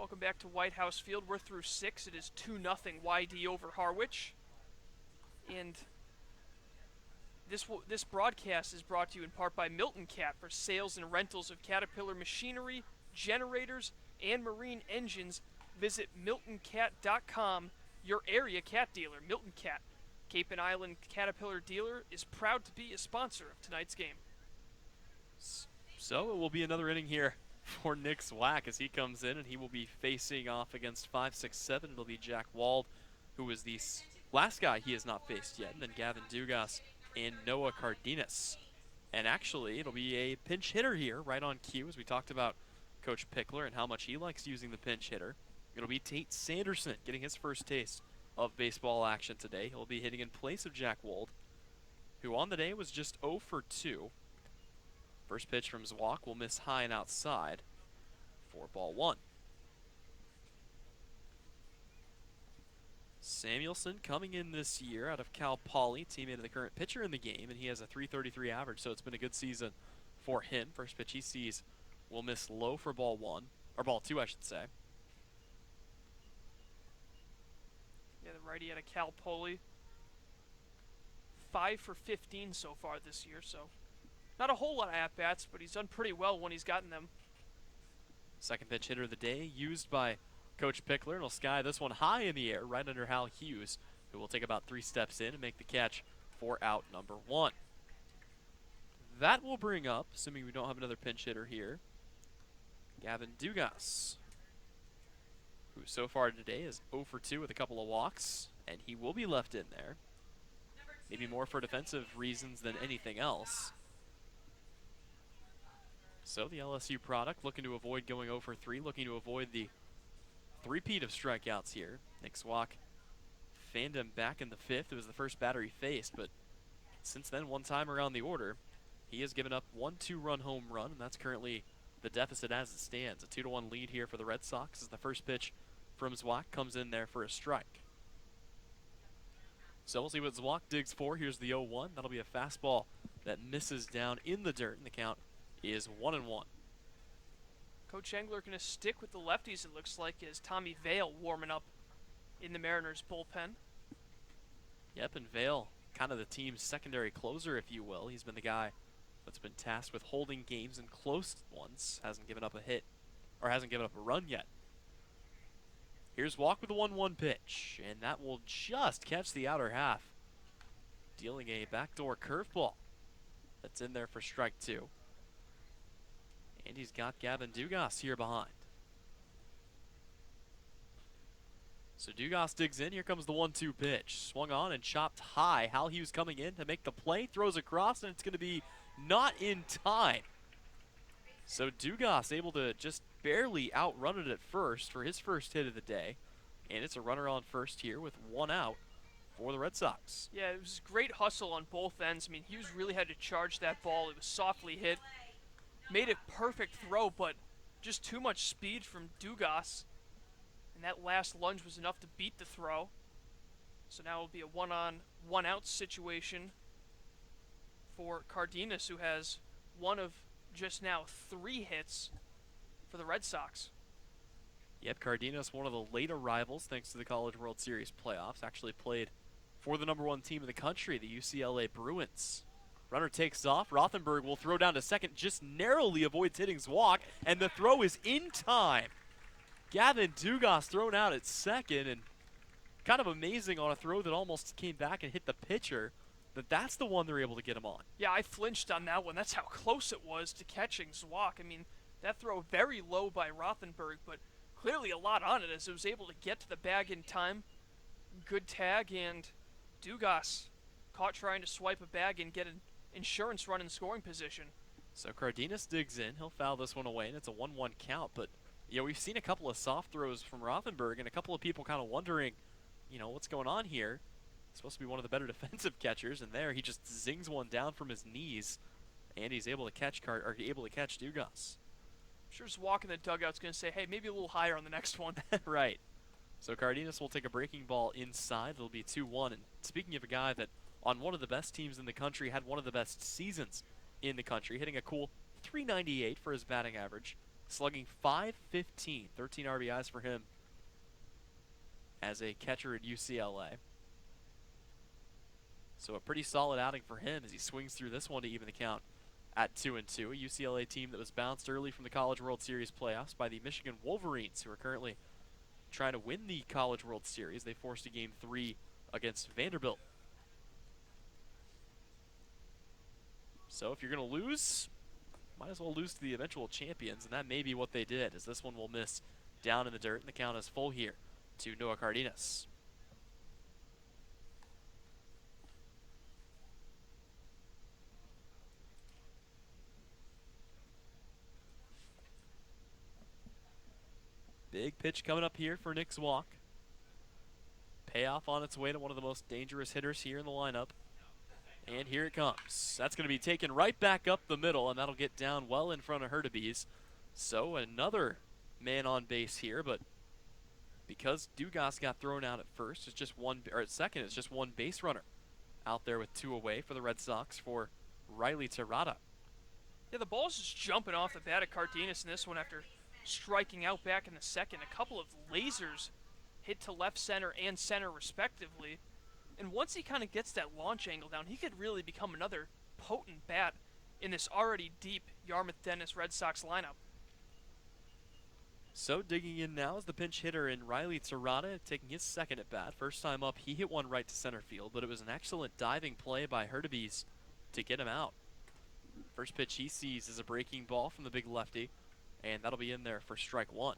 Welcome back to White House Field. We're through 6. It is 2-0 YD over Harwich. And this broadcast is brought to you in part by Milton Cat for sales and rentals of Caterpillar machinery, generators, and marine engines. Visit miltoncat.com, your area cat dealer. Milton Cat, Cape and Island Caterpillar dealer, is proud to be a sponsor of tonight's game.
So it will be another inning here for Nick Zwack as he comes in, and he will be facing off against 5'6'7". It'll be Jack Wald, who is the last guy he has not faced yet, and then Gavin Dugas and Noah Cardenas. And actually, it'll be a pinch hitter here, right on cue, as we talked about Coach Pickler and how much he likes using the pinch hitter. It'll be Tate Sanderson getting his first taste of baseball action today. He'll be hitting in place of Jack Wald, who on the day was just 0 for 2. First pitch from Zwack will miss high and outside for ball 1. Samuelson coming in this year out of Cal Poly, teammate of the current pitcher in the game, and he has a .333 average, so it's been a good season for him. First pitch he sees will miss low for ball 1, or ball 2, I should say.
Yeah, the righty out of Cal Poly. 5 for 15 so far this year, so not a whole lot of at-bats, but he's done pretty well when he's gotten them.
Second pitch hitter of the day used by Coach Pickler, and he'll sky this one high in the air right under Hal Hughes, who will take about 3 steps in and make the catch for out number 1. That will bring up, assuming we don't have another pinch hitter here, Gavin Dugas, who so far today is 0 for 2 with a couple of walks, and he will be left in there. Maybe more for defensive reasons than anything else. So the LSU product looking to avoid going 0 for 3, looking to avoid the three-peat of strikeouts here. Nick Zwack fanned him back in the 5th. It was the first batter he faced, but since then, one time around the order, he has given up 1 2-run home run, and that's currently the deficit as it stands. A 2-1 lead here for the Red Sox as the first pitch from Zwack comes in there for a strike. So we'll see what Zwack digs for. Here's the 0-1. That'll be a fastball that misses down in the dirt, and the count is 1-1.
Coach Engler going to stick with the lefties, it looks like, as Tommy Vale warming up in the Mariners bullpen.
Yep, and Vale, kind of the team's secondary closer, if you will. He's been the guy that's been tasked with holding games in close ones. Hasn't given up a hit, or hasn't given up a run yet. Here's Walk with the 1-1 pitch, and that will just catch the outer half, dealing a backdoor curveball that's in there for strike 2. And he's got Gavin Dugas here behind. So Dugas digs in. Here comes the 1-2 pitch. Swung on and chopped high. Hal Hughes coming in to make the play. Throws across, and it's going to be not in time. So Dugas able to just barely outrun it at first for his first hit of the day. And it's a runner on first here with 1 out for the Red Sox.
Yeah, it was great hustle on both ends. I mean, Hughes really had to charge that ball. It was softly hit. Made a perfect throw, but just too much speed from Dugas. And that last lunge was enough to beat the throw. So now it'll be a 1-on, 1-out situation for Cardenas, who has one of just now 3 hits for the Red Sox.
Yep, Cardenas, one of the late arrivals thanks to the College World Series playoffs, actually played for the #1 team in the country, the UCLA Bruins. Runner takes off. Rothenberg will throw down to second, just narrowly avoids hitting Zwack, and the throw is in time. Gavin Dugas thrown out at second, and kind of amazing on a throw that almost came back and hit the pitcher, that's the one they're able to get him on.
Yeah, I flinched on that one. That's how close it was to catching Zwack. I mean, that throw very low by Rothenberg, but clearly a lot on it as it was able to get to the bag in time. Good tag, and Dugas caught trying to swipe a bag and get an insurance run in scoring position.
So Cardenas digs in. He'll foul this one away, and it's a 1-1 count. But, we've seen a couple of soft throws from Rothenberg, and a couple of people kind of wondering, what's going on here. He's supposed to be one of the better defensive catchers, and there he just zings one down from his knees, and he's able to catch Dugas.
I'm sure Zwack in the dugout's going to say, hey, maybe a little higher on the next one.
Right. So Cardenas will take a breaking ball inside. It'll be 2-1. And speaking of a guy that on one of the best teams in the country, had one of the best seasons in the country, hitting a cool .398 for his batting average. slugging .515, 13 RBIs for him as a catcher at UCLA. So a pretty solid outing for him as he swings through this one to even the count at 2-2. A UCLA team that was bounced early from the College World Series playoffs by the Michigan Wolverines, who are currently trying to win the College World Series. They forced a Game 3 against Vanderbilt. So if you're going to lose, might as well lose to the eventual champions, and that may be what they did, as this one will miss down in the dirt, and the count is full here to Noah Cardenas. Big pitch coming up here for Nick's walk. Payoff on its way to one of the most dangerous hitters here in the lineup. And here it comes. That's going to be taken right back up the middle, and that'll get down well in front of Hurtubise. So another man on base here, but because Dugas got thrown out at first, it's just one, or at second, it's just one base runner out there with 2 away for the Red Sox for Riley Terrata.
Yeah, the ball's just jumping off the bat of Cardenas in this one after striking out back in the second. A couple of lasers hit to left center and center respectively. And once he kind of gets that launch angle down, he could really become another potent bat in this already deep Yarmouth-Dennis Red Sox lineup.
So digging in now is the pinch hitter in Riley Terrata, taking his second at bat. First time up, he hit one right to center field, but it was an excellent diving play by Hurtubise to get him out. First pitch he sees is a breaking ball from the big lefty, and that'll be in there for strike one.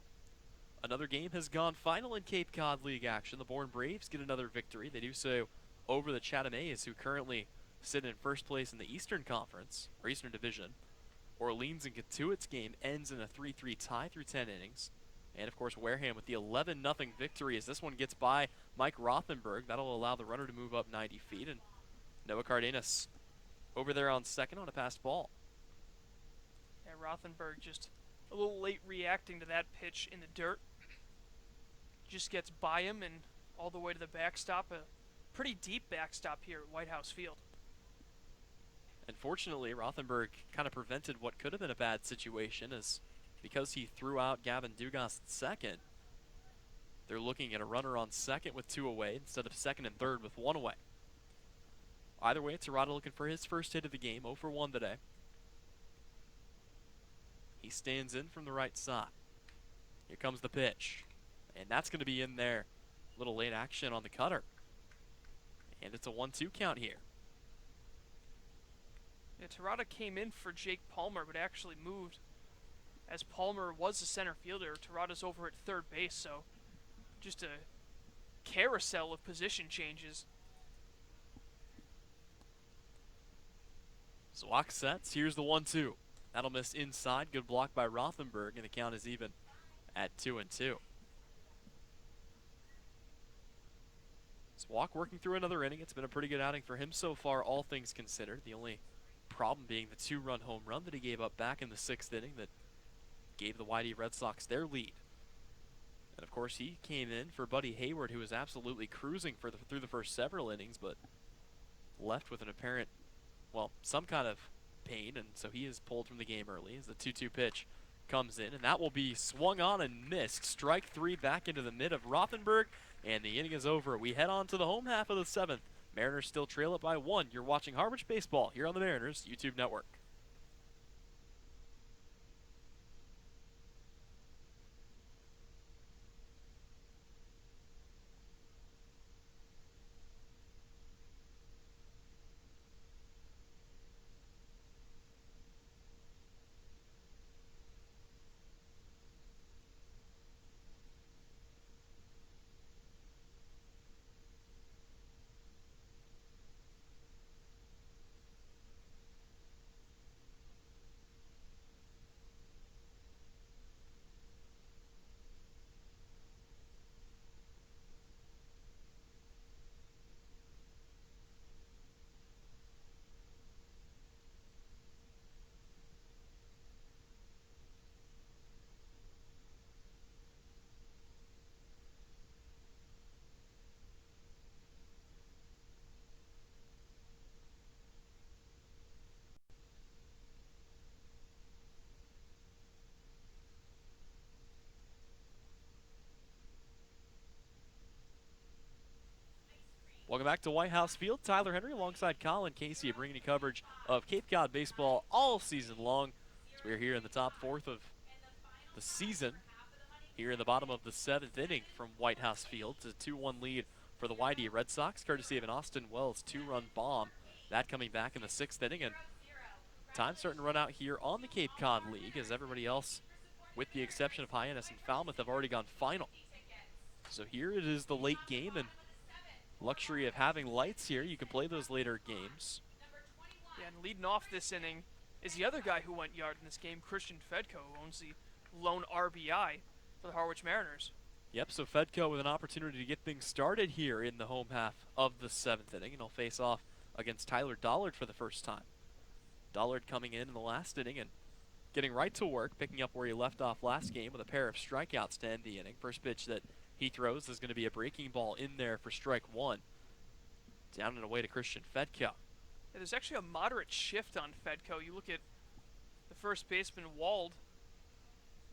Another game has gone final in Cape Cod League action. The Bourne Braves get another victory. They do so over the Chatham A's, who currently sit in first place in the Eastern Conference, or Eastern Division. Orleans and Catuit's game ends in a 3-3 tie through 10 innings. And, of course, Wareham with the 11-0 victory as this one gets by Mike Rothenberg. That'll allow the runner to move up 90 feet. And Noah Cardenas over there on second on a passed ball.
Yeah, Rothenberg just a little late reacting to that pitch in the dirt. Just gets by him and all the way to the backstop. A pretty deep backstop here at White House Field.
Unfortunately, Rothenberg kind of prevented what could have been a bad situation, as because he threw out Gavin Dugas at second, they're looking at a runner on second with 2 away instead of second and third with 1 away. Either way, Terrata looking for his first hit of the game, 0 for 1 today. He stands in from the right side. Here comes the pitch. And that's going to be in there. Little late action on the cutter. And it's a 1-2 count here.
Yeah, Terrata came in for Jake Palmer, but actually moved. As Palmer was a center fielder, Terrata's over at third base, so just a carousel of position changes.
Zwak sets. Here's the 1-2. That'll miss inside. Good block by Rothenberg, and the count is even at 2-2. Zwak working through another inning. It's been a pretty good outing for him so far, all things considered. The only problem being the 2-run home run that he gave up back in the 6th inning that gave the YD Red Sox their lead. And of course, he came in for Buddy Hayward, who was absolutely cruising through the first several innings, but left with an apparent, well, some kind of pain, and so he is pulled from the game early as the 2-2 pitch comes in, and that will be swung on and missed. Strike 3 back into the mid of Rothenberg, and the inning is over. We head on to the home half of the 7th. Mariners still trail it by 1. You're watching Harwich Baseball here on the Mariners YouTube network. Welcome back to White House Field. Tyler Henry alongside Colin Casey bringing you coverage of Cape Cod baseball all season long. So we're here in the top fourth of the season. Here in the bottom of the 7th inning from White House Field. It's a 2-1 lead for the YD Red Sox, courtesy of an Austin Wells 2-run bomb. That coming back in the 6th inning, and time starting to run out here on the Cape Cod League as everybody else, with the exception of Hyannis and Falmouth, have already gone final. So here it is, the late game, and luxury of having lights here. You can play those later games.
Yeah, and leading off this inning is the other guy who went yard in this game, Christian Fedko, who owns the lone RBI for the Harwich Mariners.
Yep, so Fedko with an opportunity to get things started here in the home half of the 7th inning, and he'll face off against Tyler Dollard for the first time. Dollard coming in the last inning and getting right to work, picking up where he left off last game with a pair of strikeouts to end the inning. First pitch that he throws is going to be a breaking ball in there for strike one. Down and away to Christian Fedko.
Yeah, there's actually a moderate shift on Fedko. You look at the first baseman, Wald,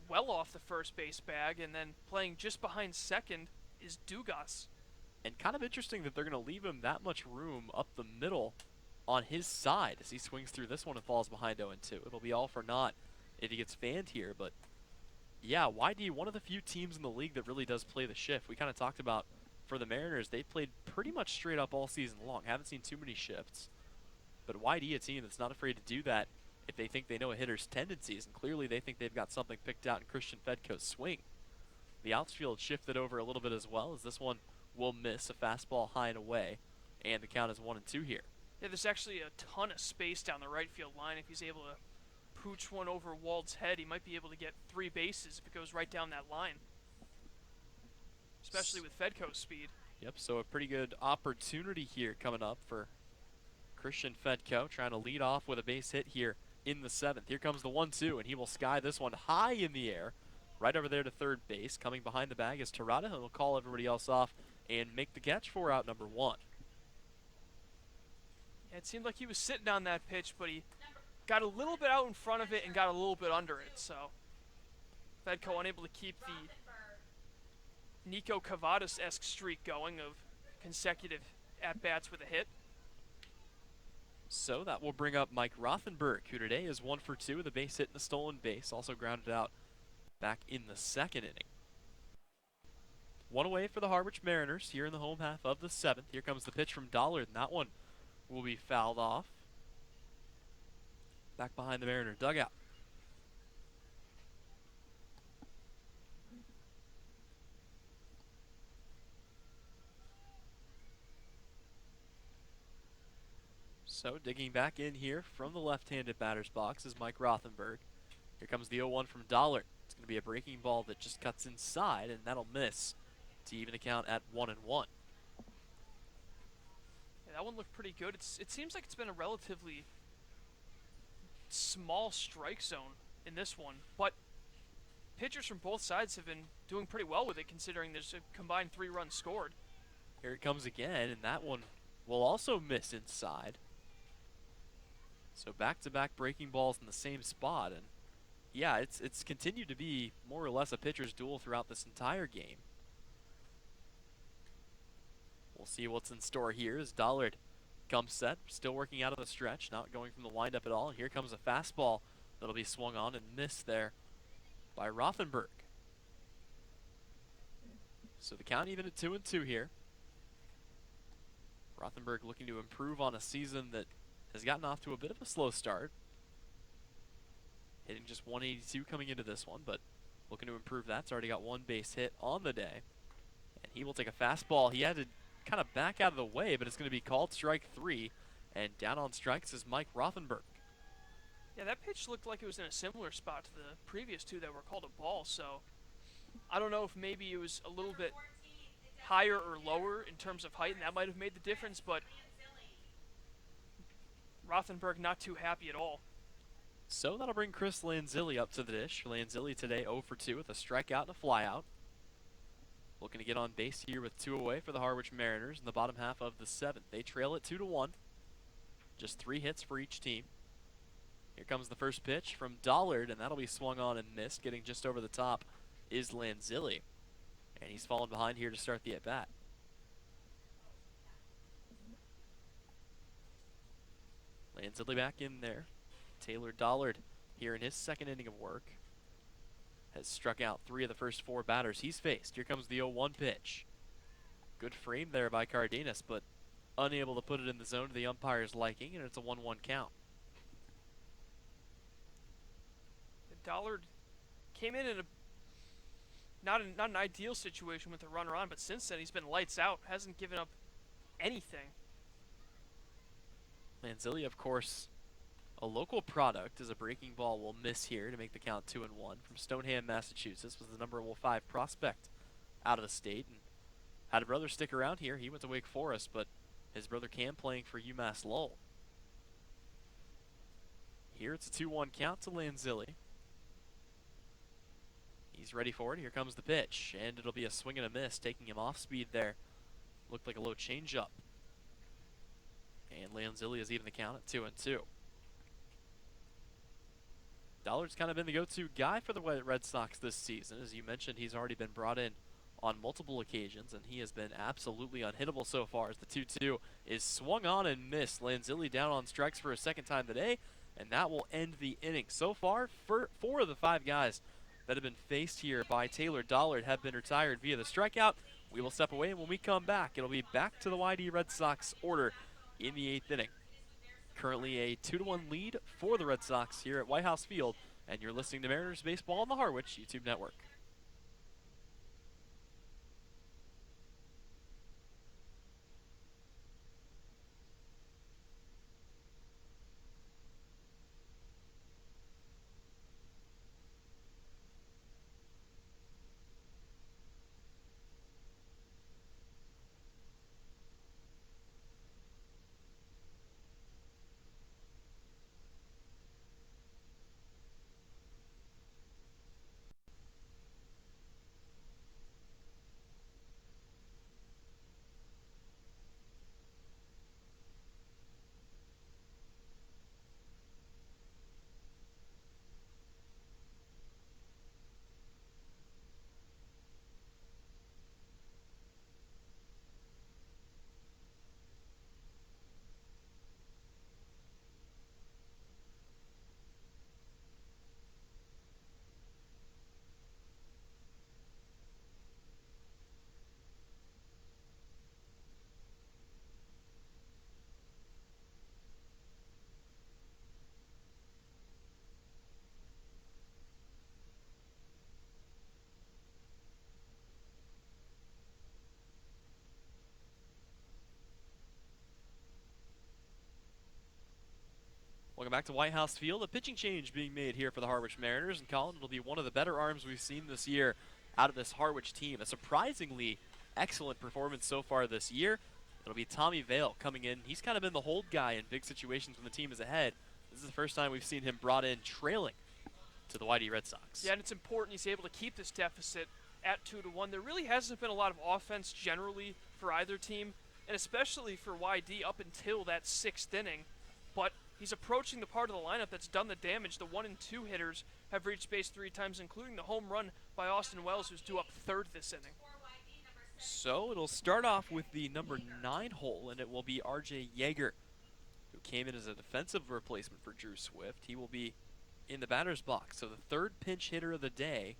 well off the first base bag, and then playing just behind second is Dugas.
And kind of interesting that they're going to leave him that much room up the middle on his side as he swings through this one and falls behind 0-2. It'll be all for naught if he gets fanned here, but yeah, YD, one of the few teams in the league that really does play the shift. We kind of talked about for the Mariners, they played pretty much straight up all season long. Haven't seen too many shifts. But YD, a team that's not afraid to do that if they think they know a hitter's tendencies, and clearly they think they've got something picked out in Christian Fedko's swing. The outfield shifted over a little bit as well, as this one will miss a fastball high and away, and the count is 1-2 here.
Yeah, there's actually a ton of space down the right field line. If he's able to pooch one over Wald's head, he might be able to get 3 bases if it goes right down that line, especially with Fedko's speed.
Yep, so a pretty good opportunity here coming up for Christian Fedko, trying to lead off with a base hit here in the 7th. Here comes the 1-2, and he will sky this one high in the air, right over there to third base. Coming behind the bag is Terada, who will call everybody else off and make the catch for out number 1.
Yeah, it seemed like he was sitting on that pitch, but he got a little bit out in front of it and got a little bit under it. So Fedko unable to keep the Nico Cavadas-esque streak going of consecutive at-bats with a hit.
So that will bring up Mike Rothenberg, who today is 1 for 2 with a base hit and a stolen base, also grounded out back in the 2nd inning. One away for the Harwich Mariners here in the home half of the 7th. Here comes the pitch from Dollard, and that one will be fouled off. Back behind the Mariner dugout. So digging back in here from the left-handed batter's box is Mike Rothenberg. Here comes the 0-1 from Dollard. It's going to be a breaking ball that just cuts inside, and that'll miss to even the count at 1-1.
Yeah, that one looked pretty good. It seems like it's been a relatively small strike zone in this one, but pitchers from both sides have been doing pretty well with it, considering there's a combined 3 runs scored.
Here it comes again, and that one will also miss inside. So back-to-back breaking balls in the same spot, and yeah, it's continued to be more or less a pitcher's duel throughout this entire game. We'll see what's in store here as Dollard comes set, still working out of the stretch, not going from the windup at all. And here comes a fastball that'll be swung on and missed there by Rothenberg. So the count even at 2-2 here. Rothenberg looking to improve on a season that has gotten off to a bit of a slow start. Hitting just 182 coming into this one, but looking to improve that. It's already got 1 base hit on the day. And he will take a fastball. He had to kind of back out of the way, but it's going to be called strike 3. And down on strikes is Mike Rothenberg.
Yeah, that pitch looked like it was in a similar spot to the previous 2 that were called a ball, so I don't know if maybe it was a little bit higher or lower in terms of height, and that might have made the difference, but Rothenberg not too happy at all.
So that'll bring Chris Lanzilli up to the dish. Lanzilli today 0 for 2 with a strikeout and a flyout. Looking to get on base here with 2 away for the Harwich Mariners in the bottom half of the 7th. They trail it 2-1. Just 3 hits for each team. Here comes the first pitch from Dollard, and that'll be swung on and missed. Getting just over the top is Lanzilli. And he's fallen behind here to start the at-bat. Lanzilli back in there. Taylor Dollard here in his second inning of work has struck out 3 of the first 4 batters he's faced. Here comes the 0-1 pitch. Good frame there by Cardenas, but unable to put it in the zone to the umpire's liking, and it's a 1-1 count.
Dollard came in a not an ideal situation with a runner on, but since then he's been lights out, hasn't given up anything.
Lanzilli, of course, a local product, as a breaking ball will miss here to make the count 2-1 from Stoneham, Massachusetts. Was the number 5 prospect out of the state and had a brother stick around here. He went to Wake Forest, but his brother Cam playing for UMass Lowell. Here it's a 2-1 count to Lanzilli. He's ready for it. Here comes the pitch, and it'll be a swing and a miss, taking him off speed there. Looked like a low changeup. And Lanzilli has even the count at 2-2. Dollard's kind of been the go-to guy for the Red Sox this season. As you mentioned, he's already been brought in on multiple occasions, and he has been absolutely unhittable so far as the 2-2 is swung on and missed. Lanzilli down on strikes for a second time today, and that will end the inning. So far, 4 of the 5 guys that have been faced here by Taylor Dollard have been retired via the strikeout. We will step away, and when we come back, it'll be back to the YD Red Sox order in the 8th inning. Currently a 2-1 lead for the Red Sox here at White House Field, and you're listening to Mariners Baseball on the Harwich YouTube Network. Welcome back to White House Field. A pitching change being made here for the Harwich Mariners, and Colin, it'll be one of the better arms we've seen this year out of this Harwich team. A surprisingly excellent performance so far this year. It'll be Tommy Vail coming in. He's kind of been the hold guy in big situations when the team is ahead. This is the first time we've seen him brought in trailing to the YD Red Sox.
Yeah, and it's important he's able to keep this deficit at 2-1. There really hasn't been a lot of offense generally for either team, and especially for YD up until that 6th inning. But he's approaching the part of the lineup that's done the damage. The 1 and 2 hitters have reached base 3 times, including the home run by Austin Wells, who's due up 3rd this inning.
So it'll start off with the number 9 hole, and it will be RJ Yeager, who came in as a defensive replacement for Drew Swift. He will be in the batter's box. So the 3rd pinch hitter of the day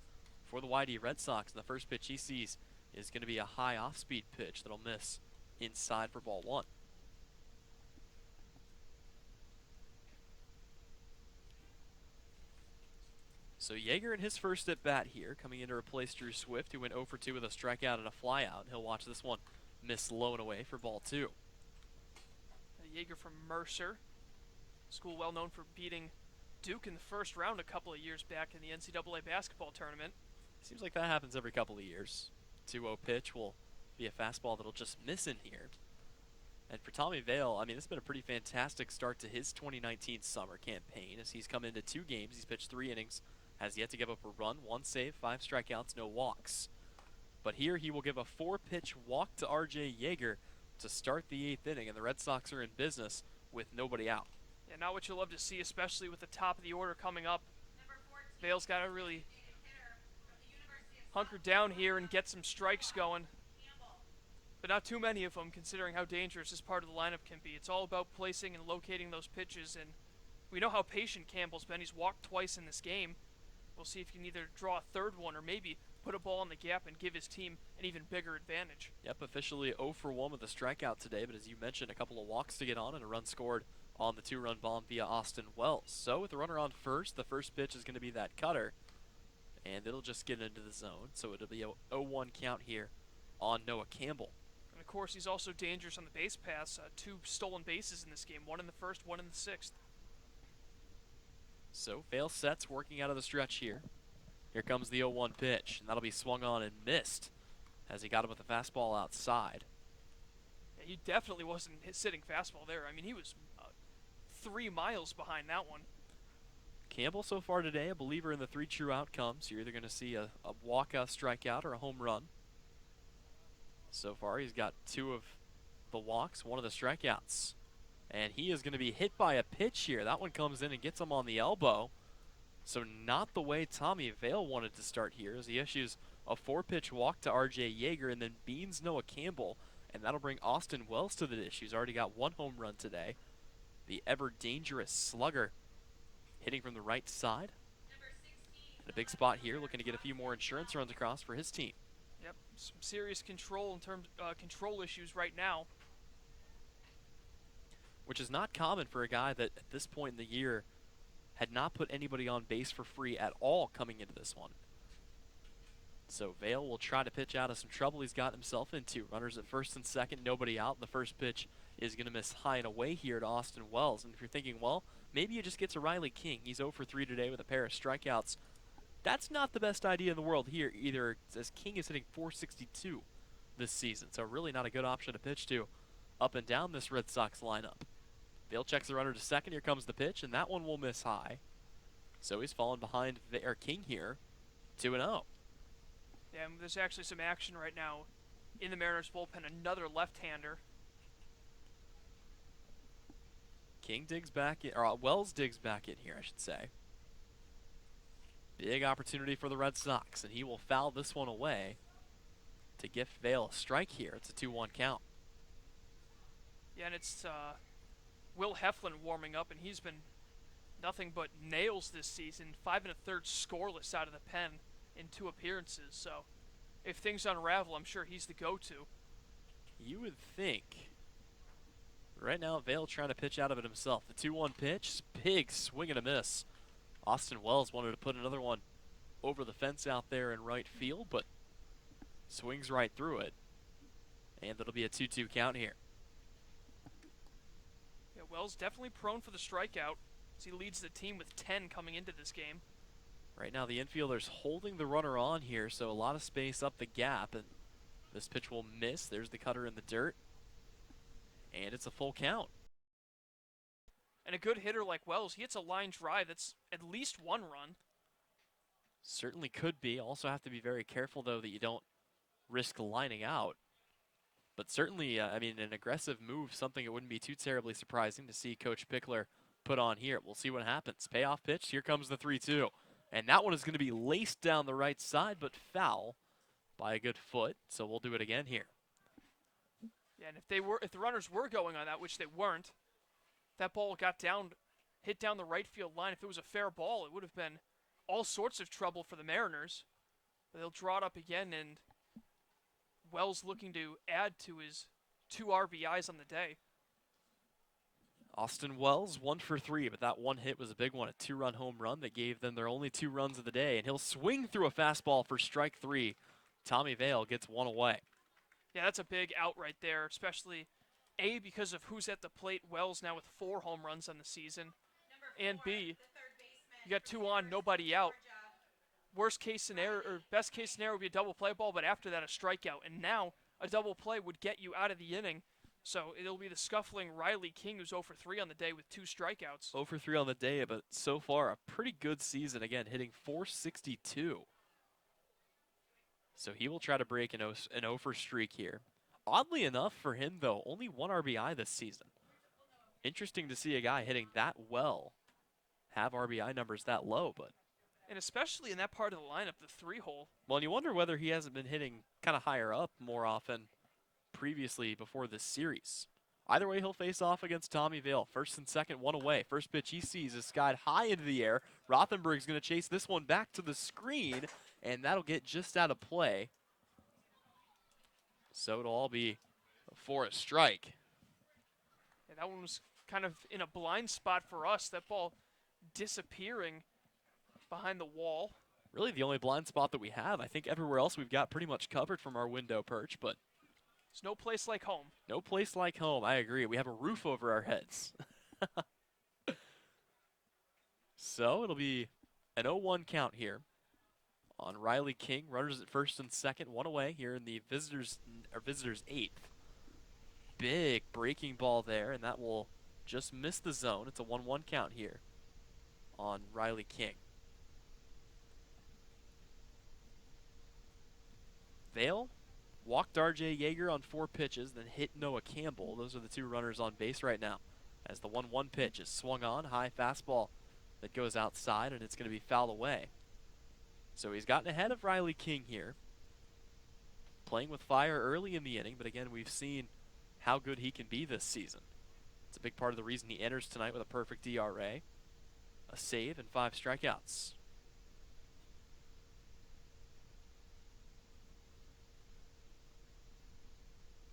for the YD Red Sox. And the first pitch he sees is going to be a high off-speed pitch that'll miss inside for ball 1. So Yeager in his first at bat here, coming in to replace Drew Swift, who went 0 for 2 with a strikeout and a flyout. He'll watch this one miss low and away for ball 2.
Yeager from Mercer, school well known for beating Duke in the first round a couple of years back in the NCAA basketball tournament.
Seems like that happens every couple of years. 2-0 pitch will be a fastball that'll just miss in here. And for Tommy Vail, I mean, this has been a pretty fantastic start to his 2019 summer campaign, as he's come into 2 games. He's pitched 3 innings, has yet to give up a run, 1 save, 5 strikeouts, no walks. But here he will give a 4-pitch walk to RJ Yeager to start the 8th inning, and the Red Sox are in business with nobody out.
Yeah, not what you love to see, especially with the top of the order coming up. Vail's got to really hunker down here and get some strikes going. but not too many of them considering how dangerous this part of the lineup can be. It's all about placing and locating those pitches, and we know how patient Campbell's been. He's walked twice in this game. We'll see if he can either draw a third one or maybe put a ball in the gap and give his team an even bigger advantage.
Yep, officially 0 for 1 with a strikeout today, but as you mentioned, a couple of walks to get on and a run scored on the 2-run bomb via Austin Wells. So with the runner on first, the first pitch is going to be that cutter, and it'll just get into the zone. So it'll be a 0-1 count here on Noah Campbell.
And of course, he's also dangerous on the base paths. 2 stolen bases in this game, 1 in the first, 1 in the sixth.
So Vail sets, working out of the stretch here. Here comes the 0-1 pitch, and that'll be swung on and missed as he got him with a fastball outside.
Yeah, he definitely wasn't sitting fastball there. I mean, he was 3 miles behind that one.
Campbell so far today, a believer in the 3 true outcomes. You're either going to see a walk, a strikeout, or a home run. So far, he's got 2 of the walks, 1 of the strikeouts. And he is going to be hit by a pitch here. That one comes in and gets him on the elbow. So not the way Tommy Vail wanted to start here, as he issues a 4-pitch walk to R.J. Yeager and then beans Noah Campbell. And that'll bring Austin Wells to the dish. He's already got 1 home run today. The ever-dangerous slugger hitting from the right side. And a big spot here, looking to get a few more insurance runs across for his team.
Yep, some serious control in terms control issues right now.
Which is not common for a guy that at this point in the year had not put anybody on base for free at all coming into this one. So Vail will try to pitch out of some trouble he's got himself into. Runners at first and second, nobody out. The first pitch is going to miss high and away here to Austin Wells. And if you're thinking, well, maybe it just gets to Riley King. He's 0 for 3 today with a pair of strikeouts. That's not the best idea in the world here either, as King is hitting .462 this season. So really not a good option to pitch to up and down this Red Sox lineup. Vail checks the runner to second. Here comes the pitch, and that one will miss high. So he's fallen behind King here, 2-0.
Yeah, there's actually some action right now in the Mariners bullpen. Another left-hander.
King digs back in, or Wells digs back in here, I should say. Big opportunity for the Red Sox, and he will foul this one away to give Vail a strike here. It's a 2-1 count.
Yeah, and it's Will Heflin warming up, and he's been nothing but nails this season. 5 1/3 scoreless out of the pen in 2 appearances. So if things unravel, I'm sure he's the go-to.
You would think. Right now, Vail trying to pitch out of it himself. The 2-1 pitch, big swing and a miss. Austin Wells wanted to put another one over the fence out there in right field, but swings right through it. And it'll be a 2-2 count here.
Yeah, Wells definitely prone for the strikeout, as he leads the team with 10 coming into this game.
Right now, the infielder's holding the runner on here, so a lot of space up the gap, and this pitch will miss. There's the cutter in the dirt, and it's a full count.
And a good hitter like Wells, he hits a line drive that's at least 1 run.
Certainly could be. Also have to be very careful, though, that you don't risk lining out. But certainly, I mean, an aggressive move, something it wouldn't be too terribly surprising to see Coach Pickler put on here. We'll see what happens. Payoff pitch. Here comes the 3-2. And that one is going to be laced down the right side, but foul by a good foot. So we'll do it again here.
Yeah, and if the runners were going on that, which they weren't, that ball got down, hit down the right field line. If it was a fair ball, it would have been all sorts of trouble for the Mariners. But they'll draw it up again, and Wells looking to add to his 2 RBIs on the day.
Austin Wells, 1 for 3, but that one hit was a big one, a 2-run home run that gave them their only 2 runs of the day, and he'll swing through a fastball for strike 3. Tommy Vail gets 1 away.
Yeah, that's a big out right there, especially A, because of who's at the plate. Wells now with 4 home runs on the season, and B, you got 2 on, nobody out. Worst case scenario, or best case scenario would be a double play ball, but after that a strikeout, and now a double play would get you out of the inning. So it'll be the scuffling Riley King, who's 0 for 3 on the day with 2 strikeouts.
0 for 3 on the day, but so far a pretty good season. Again, hitting .462. So he will try to break an 0 for streak here. Oddly enough for him, though, only 1 RBI this season. Interesting to see a guy hitting that well have RBI numbers that low, but.
And especially in that part of the lineup, the 3-hole.
Well, and you wonder whether he hasn't been hitting kind of higher up more often previously before this series. Either way, he'll face off against Tommy Vale. First and second, one away. First pitch he sees is skied high into the air. Rothenberg's going to chase this one back to the screen, and that'll get just out of play. So it'll all be for a strike.
Yeah, that one was kind of in a blind spot for us. That ball disappearing behind the wall.
Really the only blind spot that we have. I think everywhere else we've got pretty much covered from our window perch, but
There's no place like home.
no place like home. I agree. We have a roof over our heads. So it'll be an 0-1 count here on Riley King. Runners at first and second, one away here in the visitors' eighth. Big breaking ball there, and that will just miss the zone. It's a 1-1 count here on Riley King. Vale walked R.J. Yeager on 4 pitches, then hit Noah Campbell. Those are the 2 runners on base right now. As the 1-1 pitch is swung on, high fastball that goes outside, and it's going to be fouled away. So he's gotten ahead of Riley King here. Playing with fire early in the inning, but again, we've seen how good he can be this season. It's a big part of the reason he enters tonight with a perfect ERA, a save, and 5 strikeouts.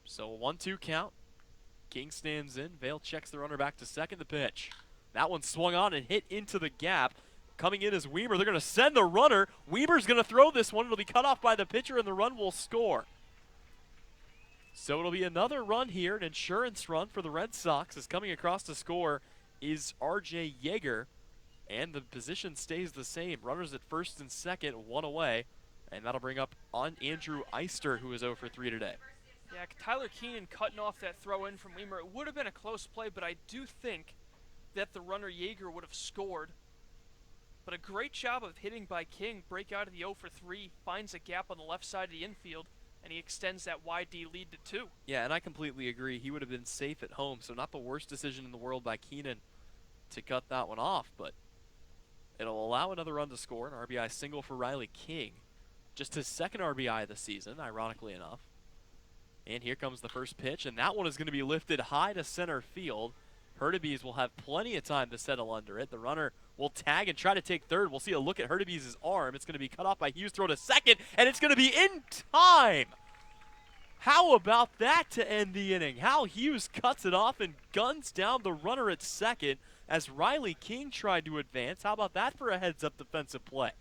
So a 1-2 count. King stands in. Vale checks the runner back to second. The pitch. That one swung on and hit into the gap. Coming in is Weimer. They're going to send the runner. Weimer's going to throw this one. It'll be cut off by the pitcher, and the run will score. So it'll be another run here, an insurance run for the Red Sox. As coming across to score is R.J. Yeager, and the position stays the same. Runners at first and second, one away, and that'll bring up on Andrew Eister, who is 0 for 3 today.
Yeah, Tyler Keenan cutting off that throw in from Weimer. It would have been a close play, but I do think that the runner Yeager would have scored. But a great job of hitting by King. Break out of the 0 for 3, finds a gap on the left side of the infield, and he extends that wide D lead to 2.
Yeah, and I completely agree. He would have been safe at home, so not the worst decision in the world by Keenan to cut that one off, but it'll allow another run to score, an RBI single for Riley King. Just his second RBI of the season, ironically enough. And here comes the first pitch, and that one is going to be lifted high to center field. Hurtubise will have plenty of time to settle under it. The runner will tag and try to take third. We'll see a look at Hurtubise's arm. It's going to be cut off by Hughes. Throw to second, and it's going to be in time. How about that to end the inning? Hal Hughes cuts it off and guns down the runner at second as Riley King tried to advance. How about that for a heads-up defensive play?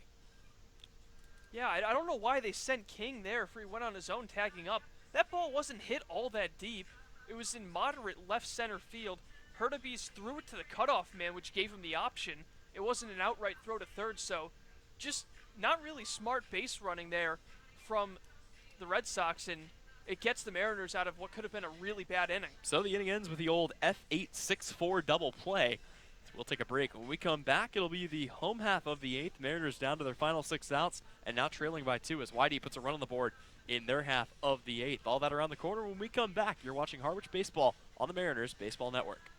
Yeah, I don't know why they sent King there if he went on his own tagging up. That ball wasn't hit all that deep. It was in moderate left center field. Hurtubise threw it to the cutoff man, which gave him the option. It wasn't an outright throw to third, so just not really smart base running there from the Red Sox, and it gets the Mariners out of what could have been a really bad inning.
So the inning ends with the old F8-6-4 double play. So we'll take a break. When we come back, it'll be the home half of the 8th. Mariners down to their final 6 outs, and now trailing by 2 as Whitey puts a run on the board in their half of the 8th. All that around the corner when we come back. You're watching Harwich Baseball on the Mariners Baseball Network.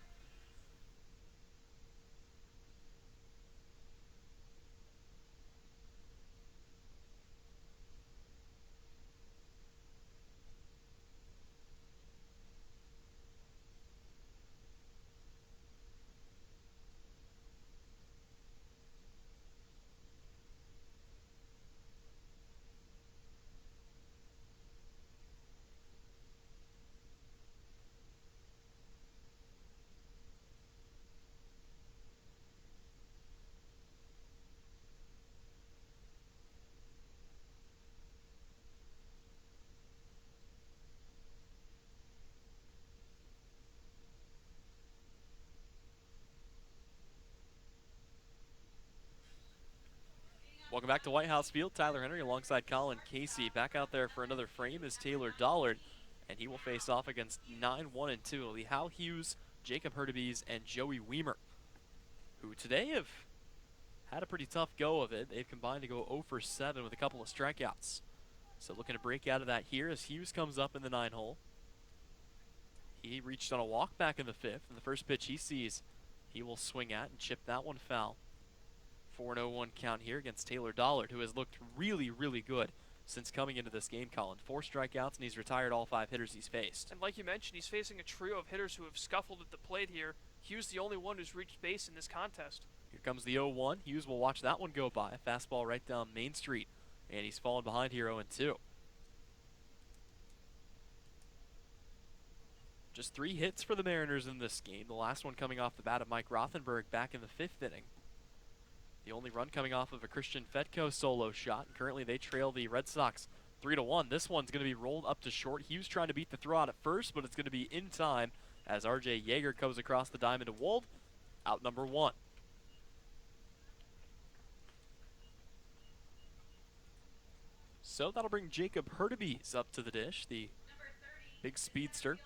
Welcome back to White House Field. Tyler Henry alongside Colin Casey. Back out there for another frame is Taylor Dollard, and he will face off against 9-1 and 2. It'll be Hal Hughes, Jacob Hurtubise, and Joey Weimer, who today have had a pretty tough go of it. They've combined to go 0 for 7 with a couple of strikeouts. So looking to break out of that here as Hughes comes up in the 9-hole. He reached on a walk back in the 5th, and the first pitch he sees, he will swing at and chip that one foul. 4-0-1 count here against Taylor Dollard, who has looked really, really good since coming into this game, Colin. 4 strikeouts, and he's retired all 5 hitters he's faced.
And like you mentioned, he's facing a trio of hitters who have scuffled at the plate here. Hughes the only one who's reached base in this contest.
Here comes the 0-1. Hughes will watch that one go by. Fastball right down Main Street, and he's fallen behind here 0-2. Just 3 hits for the Mariners in this game. The last one coming off the bat of Mike Rothenberg back in the 5th inning. The only run coming off of a Christian Fetko solo shot. And currently they trail the Red Sox 3-1. This one's going to be rolled up to short. Hughes trying to beat the throw out at first, but it's going to be in time as R.J. Yeager comes across the diamond to Wold. Out number 1. So that'll bring Jacob Hurtubise up to the dish, the big speedster.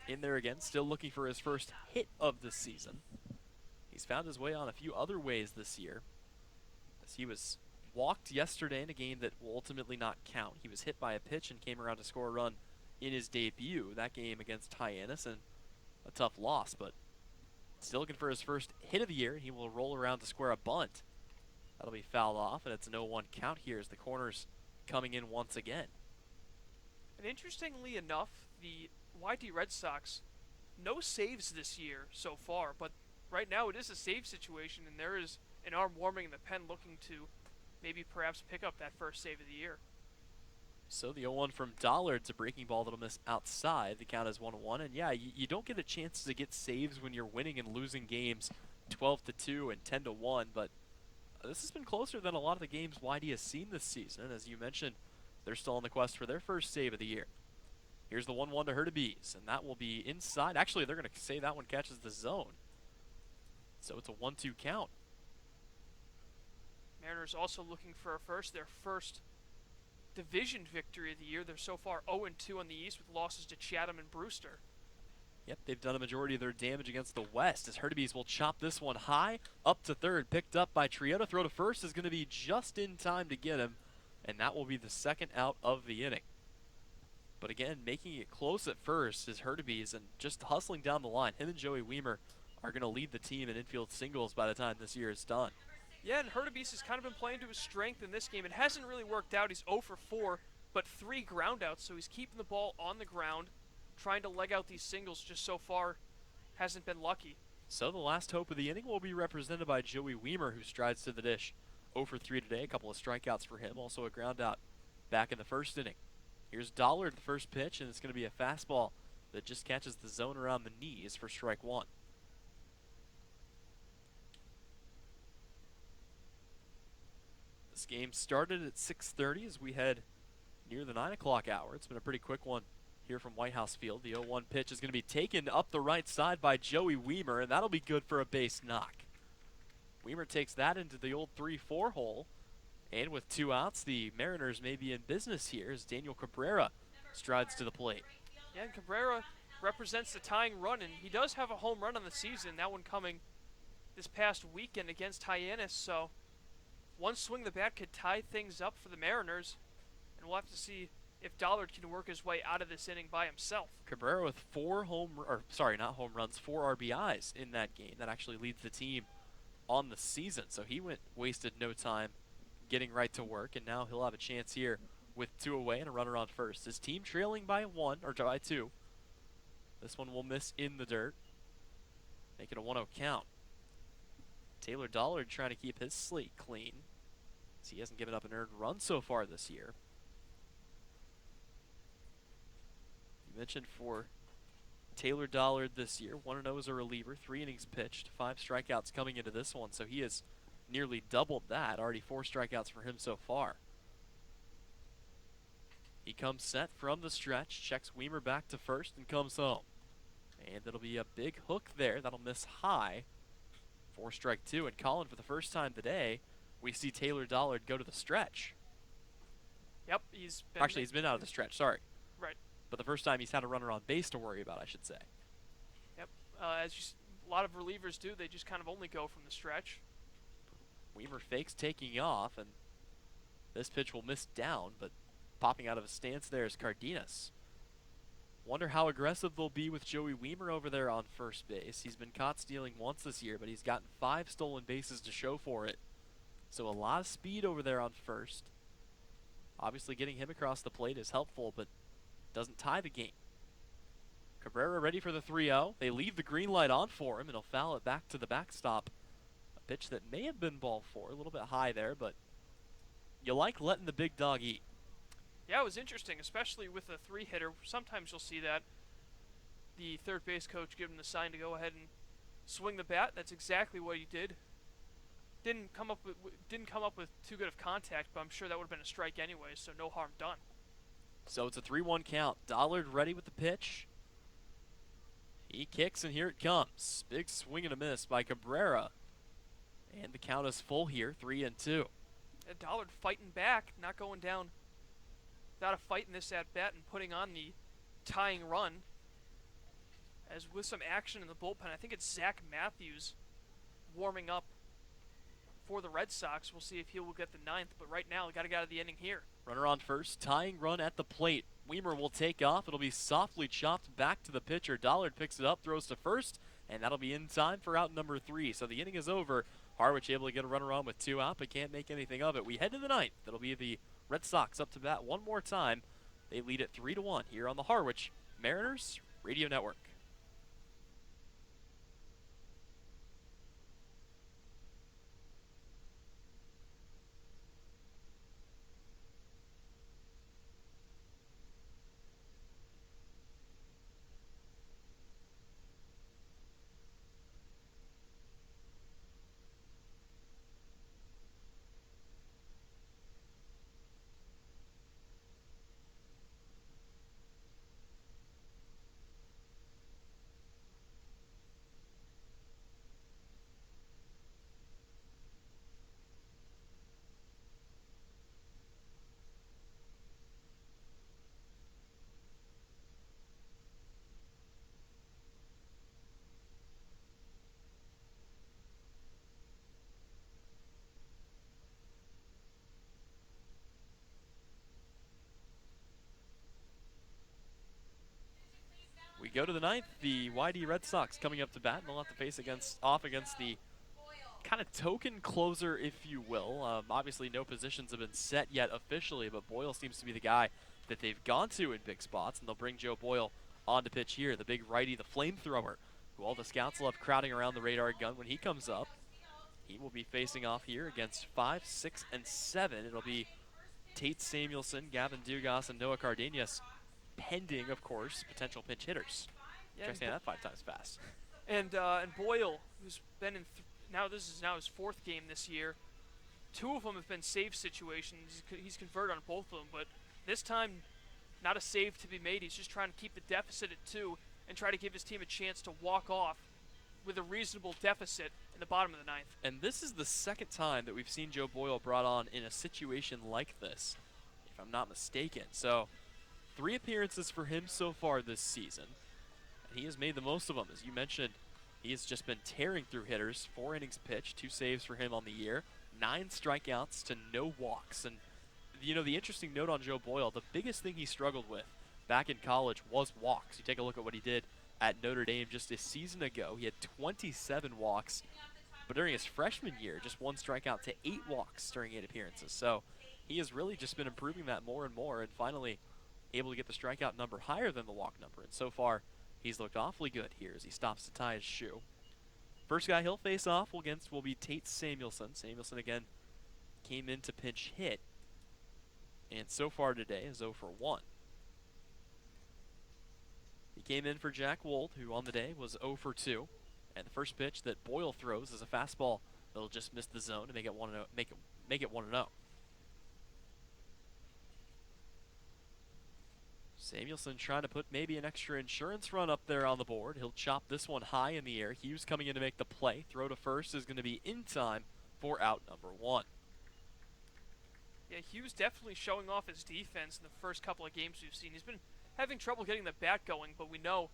In there again, still looking for his first hit of the season. He's found his way on a few other ways this year, as he was walked yesterday in a game that will ultimately not count. He was hit by a pitch and came around to score a run in his debut, that game against Hyannis, and a tough loss, but still looking for his first hit of the year. He will roll around to square a bunt. That'll be fouled off, and it's a 0-1 count here as the corner's coming in once again.
And interestingly enough, the YD Red Sox, no saves this year so far, but right now it is a save situation, and there is an arm warming in the pen looking to maybe perhaps pick up that first save of the year.
So the 0-1 from Dollard's a breaking ball that'll miss outside. The count is 1-1, and yeah, you don't get a chance to get saves when you're winning and losing games 12-2 and 10-1, but this has been closer than a lot of the games YD has seen this season. As you mentioned, they're still on the quest for their first save of the year. Here's the 1-1 to Hurtubise, and that will be inside. Actually, they're going to say that one catches the zone. So it's a 1-2 count.
Mariners also looking for their first division victory of the year. They're so far 0-2 on the East with losses to Chatham and Brewster.
Yep, they've done a majority of their damage against the West, as Hurtubise will chop this one high, up to third, picked up by Triota. Throw to first is going to be just in time to get him, and that will be the second out of the inning. But again, making it close at first is Hurtubise, and just hustling down the line. Him and Joey Weimer are going to lead the team in infield singles by the time this year is done.
Yeah, and Hurtubise has kind of been playing to his strength in this game. It hasn't really worked out. He's 0 for 4, but 3 groundouts, so he's keeping the ball on the ground, trying to leg out these singles. Just so far hasn't been lucky.
So the last hope of the inning will be represented by Joey Weimer, who strides to the dish. 0 for 3 today, a couple of strikeouts for him, also a groundout back in the first inning. Here's Dollard, the first pitch, and it's going to be a fastball that just catches the zone around the knees for strike 1. This game started at 6:30 as we head near the 9 o'clock hour. It's been a pretty quick one here from White House Field. The 0-1 pitch is going to be taken up the right side by Joey Weimer, and that'll be good for a base knock. Weimer takes that into the old 3-4 hole. And with 2 outs, the Mariners may be in business here as Daniel Cabrera strides to the plate.
Yeah, and Cabrera represents the tying run, and he does have a home run on the season, that one coming this past weekend against Hyannis, so one swing of the bat could tie things up for the Mariners, and we'll have to see if Dollard can work his way out of this inning by himself.
Cabrera with 4 RBIs in that game. That actually leads the team on the season, so he wasted no time getting right to work, and now he'll have a chance here with 2 away and a runner on first. His team trailing by 2. This one will miss in the dirt. Make it a 1-0 count. Taylor Dollard trying to keep his slate clean, as he hasn't given up an earned run so far this year. You mentioned for Taylor Dollard this year, 1-0 as a reliever, 3 innings pitched, 5 strikeouts coming into this one, so he has nearly doubled that. Already 4 strikeouts for him so far. He comes set from the stretch, checks Weimer back to first, and comes home. And it'll be a big hook there. That'll miss high for strike 2. And Colin, for the first time today, we see Taylor Dollard go to the stretch.
Yep, he's been
out of the stretch, sorry.
Right.
But the first time he's had a runner on base to worry about, I should say.
Yep, a lot of relievers do. They just kind of only go from the stretch.
Weimer fakes taking off, and this pitch will miss down, but popping out of his stance there is Cardenas. Wonder how aggressive they'll be with Joey Weimer over there on first base. He's been caught stealing once this year, but he's gotten 5 stolen bases to show for it. So a lot of speed over there on first. Obviously getting him across the plate is helpful, but doesn't tie the game. Cabrera ready for the 3-0. They leave the green light on for him, and he'll foul it back to the backstop. A pitch that may have been ball 4, a little bit high there, but you like letting the big dog eat.
Yeah, it was interesting, especially with a 3-hitter. Sometimes you'll see that the third base coach give him the sign to go ahead and swing the bat. That's exactly what he did. Didn't come up with too good of contact, but I'm sure that would have been a strike anyway, so no harm done.
So it's a 3-1 count. Dollard ready with the pitch. He kicks, and here it comes. Big swing and a miss by Cabrera. And the count is full here, 3-2.
And Dollard fighting back, not going down without a fight in this at-bat and putting on the tying run. As with some action in the bullpen, I think it's Zach Mathews warming up for the Red Sox. We'll see if he will get the 9th, but right now, got to get out of the inning here.
Runner on first, tying run at the plate. Weimer will take off. It'll be softly chopped back to the pitcher. Dollard picks it up, throws to first, and that'll be in time for out number 3. So the inning is over. Harwich able to get a runner on with 2 out, but can't make anything of it. We head to the 9th. That'll be the Red Sox up to bat one more time. They lead it 3-1 here on the Harwich Mariners Radio Network. We go to the 9th. The YD Red Sox coming up to bat, and they'll have to face off against the kind of token closer, if you will. Obviously, no positions have been set yet officially, but Boyle seems to be the guy that they've gone to in big spots, and they'll bring Joe Boyle on to pitch here. The big righty, the flamethrower, who all the scouts love crowding around the radar gun when he comes up. He will be facing off here against 5, 6, and 7. It'll be Tate Samuelson, Gavin Dugas, and Noah Cardenas, pending, of course, potential pinch hitters.
Yeah,
Try saying that 5 times fast.
And Boyle, who's been in this is his 4th game this year. 2 of them have been save situations. He's converted on both of them, but this time, not a save to be made. He's just trying to keep the deficit at 2 and try to give his team a chance to walk off with a reasonable deficit in the bottom of the 9th.
And this is the 2nd time that we've seen Joe Boyle brought on in a situation like this, if I'm not mistaken. So 3 appearances for him so far this season, and he has made the most of them. As you mentioned, he has just been tearing through hitters. 4 innings pitched, 2 saves for him on the year, 9 strikeouts to no walks. And you know, the interesting note on Joe Boyle, the biggest thing he struggled with back in college was walks. You take a look at what he did at Notre Dame just a season ago. He had 27 walks, but during his freshman year, just 1 strikeout to 8 walks during 8 appearances. So he has really just been improving that more and more, and finally able to get the strikeout number higher than the walk number. And so far, he's looked awfully good here as he stops to tie his shoe. First guy he'll face off against will be Tate Samuelson. Samuelson, again, came in to pinch hit, and so far today is 0 for 1. He came in for Jack Wold, who on the day was 0 for 2. And the first pitch that Boyle throws is a fastball that'll just miss the zone to make it 1-0. Make it 1-0. Samuelson trying to put maybe an extra insurance run up there on the board. He'll chop this one high in the air. Hughes coming in to make the play. Throw to first is going to be in time for out number 1.
Yeah, Hughes definitely showing off his defense in the first couple of games we've seen. He's been having trouble getting the bat going, but we know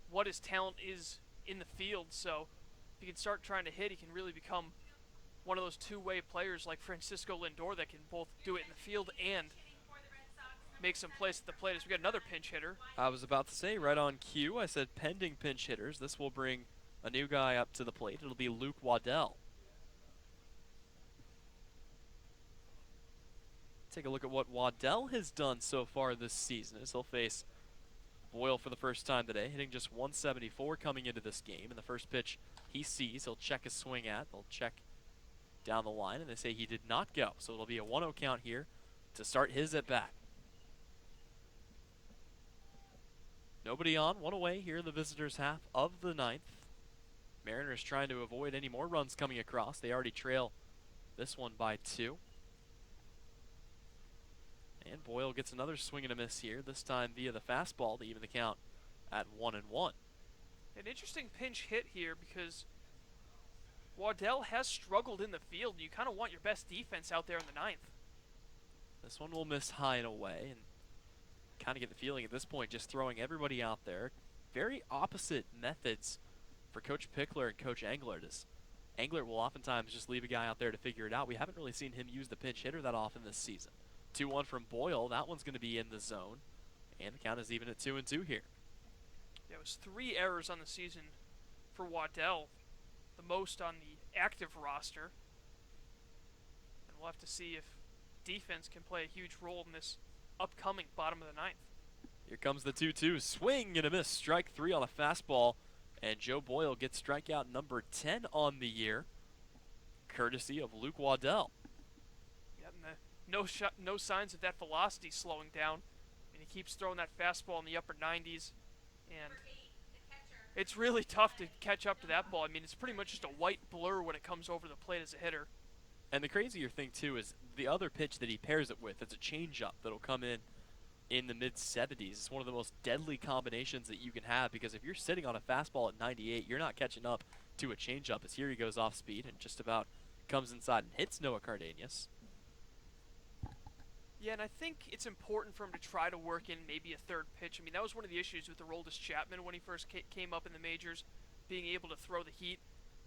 what his talent is in the field, so if he can start trying to hit, he can really become one of those two-way players like Francisco Lindor that can both do it in the field and make some plays at the plate. As we got another pinch hitter.
I was about to say, right on cue, I said pending pinch hitters. This will bring a new guy up to the plate. It'll be Luke Waddell. Take a look at what Waddell has done so far this season as he'll face Boyle for the first time today, hitting just 174 coming into this game. And the first pitch he sees, he'll check his swing at. They'll check down the line, and they say he did not go. So it'll be a 1-0 count here to start his at-bat. Nobody on, one away here in the visitors' half of the ninth. Mariners trying to avoid any more runs coming across. They already trail this one by 2. And Boyle gets another swing and a miss here, this time via the fastball to even the count at 1-1.
An interesting pinch hit here because Waddell has struggled in the field. You kind of want your best defense out there in the ninth.
This one will miss high and away, and kind of get the feeling at this point just throwing everybody out there. Very opposite methods for Coach Pickler and Coach Englert. Englert will oftentimes just leave a guy out there to figure it out. We haven't really seen him use the pinch hitter that often this season. 2-1 from Boyle. That one's going to be in the zone. And the count is even at 2-2 here.
There was 3 errors on the season for Waddell, the most on the active roster. And we'll have to see if defense can play a huge role in this upcoming bottom of the ninth.
Here comes the 2-2. Swing and a miss. Strike 3 on a fastball. And Joe Boyle gets strikeout number 10 on the year, courtesy of Luke Waddell.
Yeah, and no signs of that velocity slowing down. And he keeps throwing that fastball in the upper 90s. And it's really tough to catch up to that ball. I mean, it's pretty much just a white blur when it comes over the plate as a hitter.
And the crazier thing, too, is the other pitch that he pairs it with. It's a changeup that'll come in the mid-70s. It's one of the most deadly combinations that you can have, because if you're sitting on a fastball at 98, you're not catching up to a changeup. As here he goes off speed and just about comes inside and hits Noah Cardenas.
Yeah, and I think it's important for him to try to work in maybe a third pitch. I mean, that was one of the issues with Aroldis Chapman when he first came up in the majors, being able to throw the heat.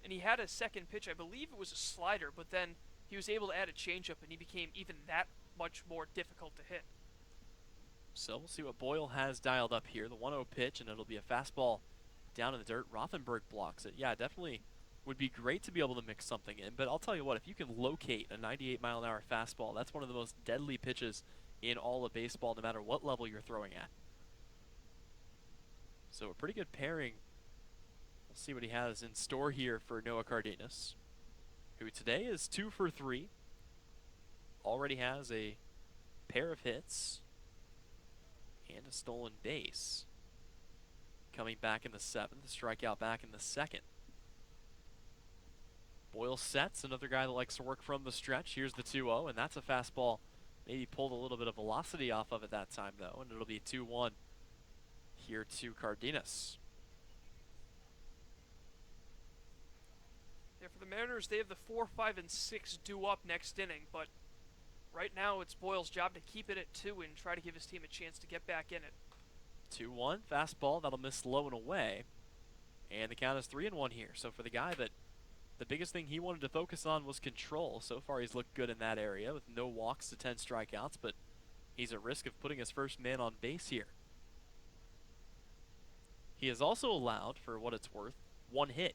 And he had a second pitch, I believe it was a slider, but then he was able to add a changeup, and he became even that much more difficult to hit.
So we'll see what Boyle has dialed up here. The 1-0 pitch, and it'll be a fastball down in the dirt. Rothenberg blocks it. Yeah, definitely would be great to be able to mix something in. But I'll tell you what, if you can locate a 98-mile-an-hour fastball, that's one of the most deadly pitches in all of baseball, no matter what level you're throwing at. So a pretty good pairing. We'll see what he has in store here for Noah Cardenas, who today is 2 for 3. Already has a pair of hits and a stolen base. Coming back in the 7th, a strikeout back in the 2nd. Boyle sets, another guy that likes to work from the stretch. Here's the 2-0, and that's a fastball. Maybe pulled a little bit of velocity off of it that time, though, and it'll be 2-1 here to Cardenas.
Yeah, for the Mariners, they have the 4, 5, and 6 due up next inning, but right now it's Boyle's job to keep it at 2 and try to give his team a chance to get back in it.
2-1, fastball, that'll miss low and away. And the count is 3-1 here. So for the guy that the biggest thing he wanted to focus on was control. So far he's looked good in that area with no walks to 10 strikeouts, but he's at risk of putting his first man on base here. He has also allowed, for what it's worth, 1 hit.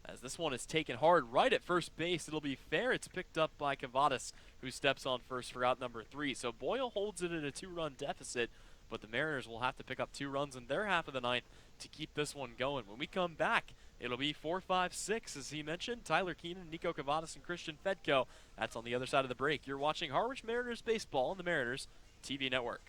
As this one is taken hard right at first base, it'll be fair. It's picked up by Cavadas, who steps on first for out number 3. So Boyle holds it at a 2-run deficit, but the Mariners will have to pick up 2 runs in their half of the ninth to keep this one going. When we come back, it'll be 4, 5, 6, as he mentioned. Tyler Keenan, Nico Cavadas, and Christian Fedko. That's on the other side of the break. You're watching Harwich Mariners baseball on the Mariners TV network.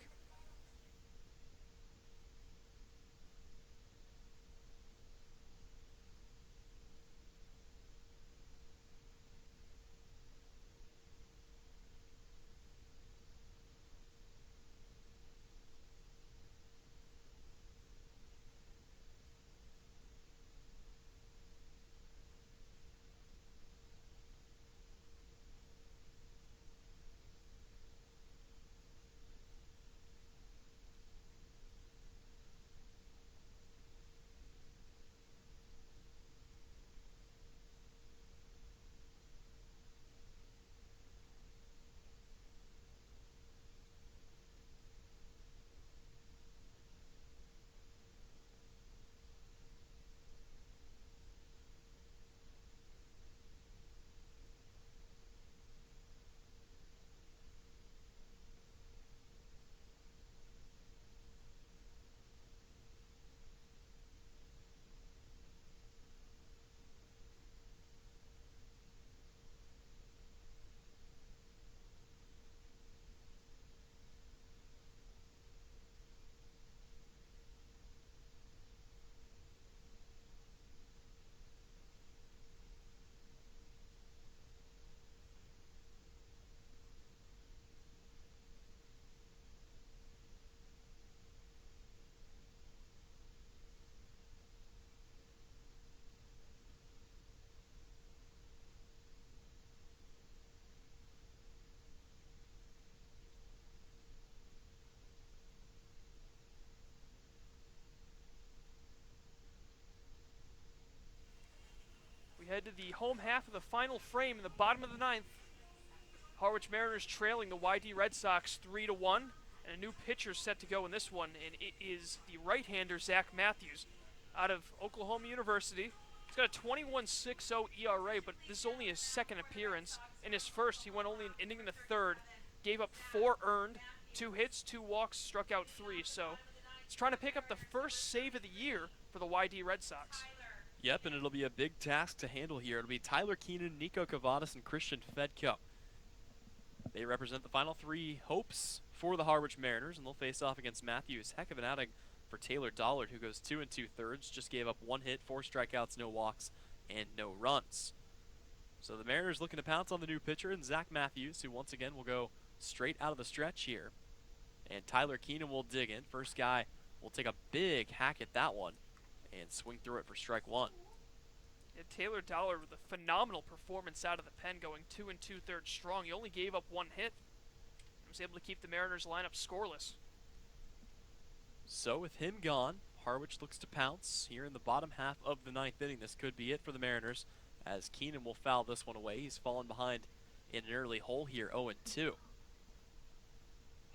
head to the home half of the final frame in the bottom of the ninth. Harwich Mariners trailing the YD Red Sox 3-1, and a new pitcher set to go in this one, and it is the right-hander Zach Mathews out of Oklahoma University. He's got a 21.60 ERA, but this is only his second appearance. In his first, he went only an inning in the third, gave up 4 earned, 2 hits, 2 walks, struck out 3. So he's trying to pick up the first save of the year for the YD Red Sox.
Yep, and it'll be a big task to handle here. It'll be Tyler Keenan, Nico Cavadas, and Christian Fedko. They represent the final 3 hopes for the Harwich Mariners, and they'll face off against Mathews. Heck of an outing for Taylor Dollard, who goes 2 2/3, just gave up 1 hit, 4 strikeouts, no walks, and no runs. So the Mariners looking to pounce on the new pitcher, and Zach Mathews, who once again will go straight out of the stretch here. And Tyler Keenan will dig in. First guy will take a big hack at that one and swing through it for strike 1.
Yeah, Taylor Dollard with a phenomenal performance out of the pen, going 2 2/3 strong. He only gave up 1 hit and was able to keep the Mariners lineup scoreless.
So with him gone, Harwich looks to pounce here in the bottom half of the 9th inning. This could be it for the Mariners, as Keenan will foul this one away. He's fallen behind in an early hole here, 0-2.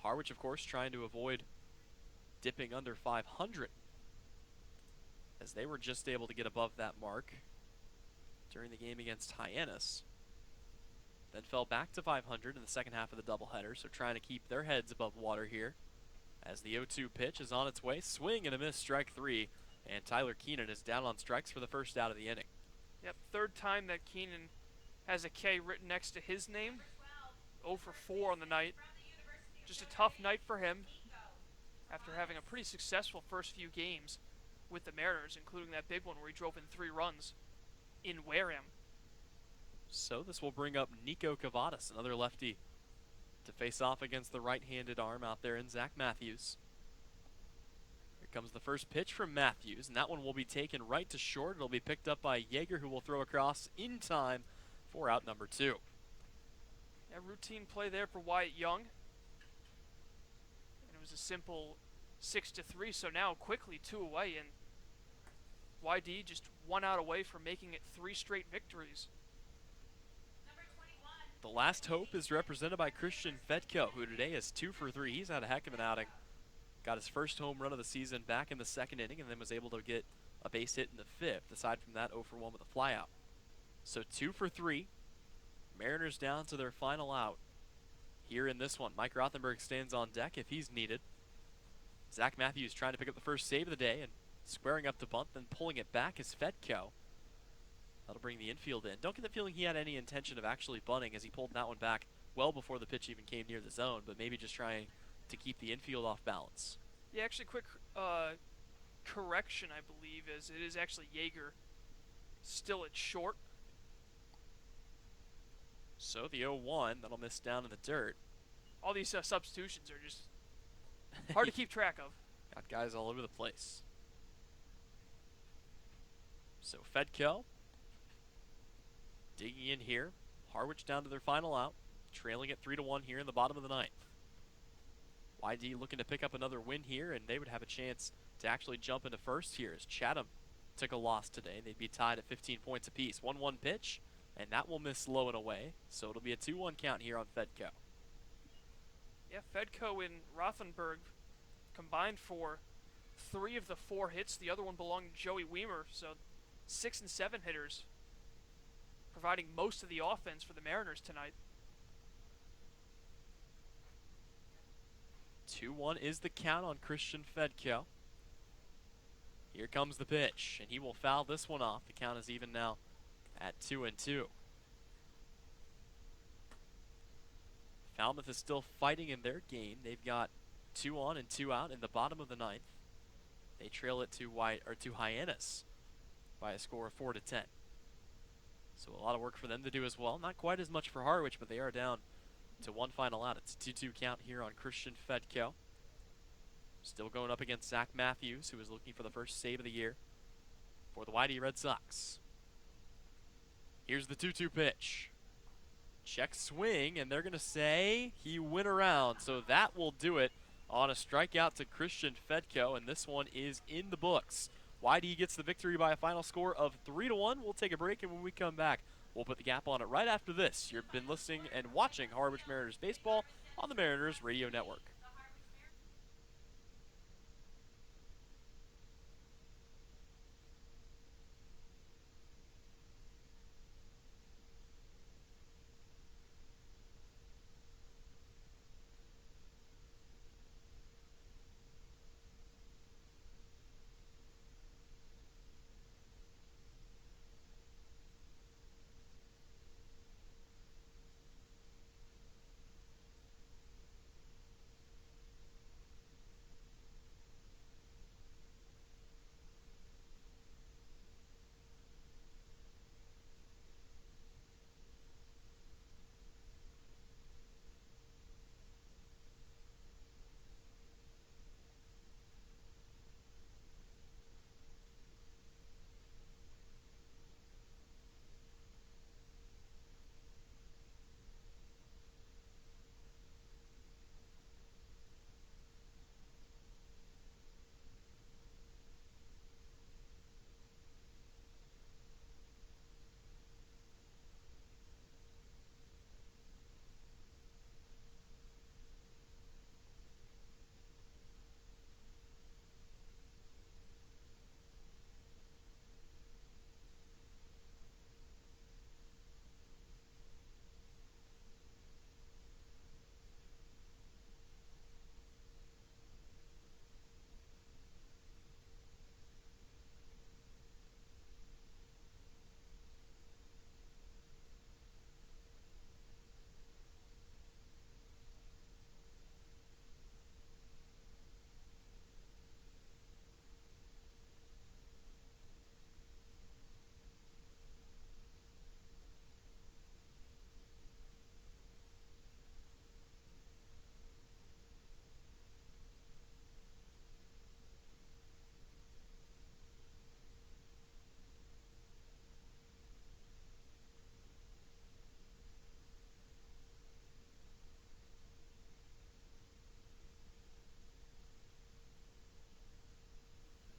Harwich, of course, trying to avoid dipping under 500, as they were just able to get above that mark during the game against Hyannis. Then fell back to 500 in the second half of the doubleheader, so trying to keep their heads above water here. As the 0-2 pitch is on its way, swing and a miss, strike 3, and Tyler Keenan is down on strikes for the first out of the inning.
Yep, third time that Keenan has a K written next to his name. 0 for 4 on the night. Just a tough night for him after having a pretty successful first few games with the Mariners, including that big one where he drove in 3 runs in Wareham.
So this will bring up Nico Cavadas, another lefty, to face off against the right-handed arm out there in Zach Mathews. Here comes the first pitch from Mathews, and that one will be taken right to short. It'll be picked up by Yeager, who will throw across in time for out number 2.
Yeah, routine play there for Wyatt Young. And it was a simple 6-3, so now quickly 2 away, and YD just 1 out away from making it 3 straight victories.
The last hope is represented by Christian Fedko, who today is 2 for 3. He's had a heck of an outing. Got his first home run of the season back in the 2nd inning, and then was able to get a base hit in the 5th. Aside from that, 0 for 1 with a flyout. So 2 for 3. Mariners down to their final out here in this one. Mike Rothenberg stands on deck if he's needed. Zach Mathews trying to pick up the first save of the day and squaring up to bunt, then pulling it back is Fedko. That'll bring the infield in. Don't get the feeling he had any intention of actually bunting, as he pulled that one back well before the pitch even came near the zone, but maybe just trying to keep the infield off balance.
Yeah, actually, quick correction, I believe, is it is actually Yeager still at short.
So the 0-1, that'll miss down in the dirt.
All these substitutions are just hard to keep track of.
Got guys all over the place. So Fedko digging in here. Harwich down to their final out, trailing at 3-1 here in the bottom of the 9th. YD looking to pick up another win here, and they would have a chance to actually jump into first here, as Chatham took a loss today. They'd be tied at 15 points apiece. 1-1 pitch, and that will miss low and away, so it'll be a 2-1 count here on Fedko.
Yeah, Fedko and Rothenberg combined for 3 of the 4 hits. The other one belonged to Joey Weimer, so 6 and 7 hitters, providing most of the offense for the Mariners tonight.
2-1 is the count on Christian Fedko. Here comes the pitch, and he will foul this one off. The count is even now at 2-2. Falmouth is still fighting in their game. They've got 2 on and 2 out in the bottom of the 9th. They trail it to Hyannis by a score of 4-10. So a lot of work for them to do as well. Not quite as much for Harwich, but they are down to 1 final out. It's a 2-2 count here on Christian Fedko. Still going up against Zach Mathews, who is looking for the first save of the year for the YD Red Sox. Here's the 2-2 pitch. Check swing, and they're going to say he went around. So that will do it on a strikeout to Christian Fedko, and this one is in the books. YD gets the victory by a final score of 3-1. We'll take a break, and when we come back, we'll put the cap on it right after this. You've been listening and watching Harwich Mariners baseball on the Mariners Radio Network.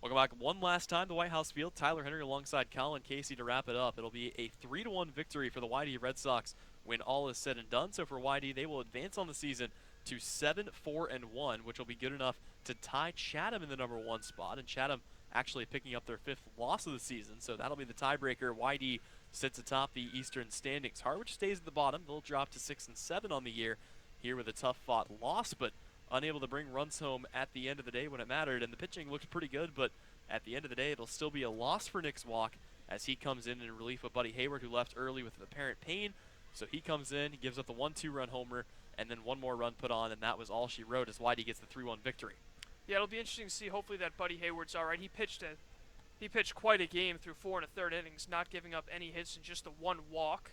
Welcome back one last time to White House Field. Tyler Henry alongside Colin Casey to wrap it up. It'll be a 3-1 victory for the YD Red Sox when all is said and done. So for YD, they will advance on the season to 7-4-1, which will be good enough to tie Chatham in the #1 spot. And Chatham actually picking up their 5th loss of the season, so that'll be the tiebreaker. YD sits atop the Eastern standings. Harwich stays at the bottom. They'll drop to 6-7 on the year here with a tough-fought loss, but unable to bring runs home at the end of the day when it mattered. And the pitching looked pretty good, but at the end of the day, it'll still be a loss for Nick's Walk as he comes in relief of Buddy Hayward, who left early with apparent pain. So he comes in, he gives up the 1-2-run homer, and then one more run put on, and that was all she wrote as YD gets the 3-1 victory.
Yeah, it'll be interesting to see. Hopefully that Buddy Hayward's all right. He pitched quite a game through 4 1/3 innings, not giving up any hits and just the one walk,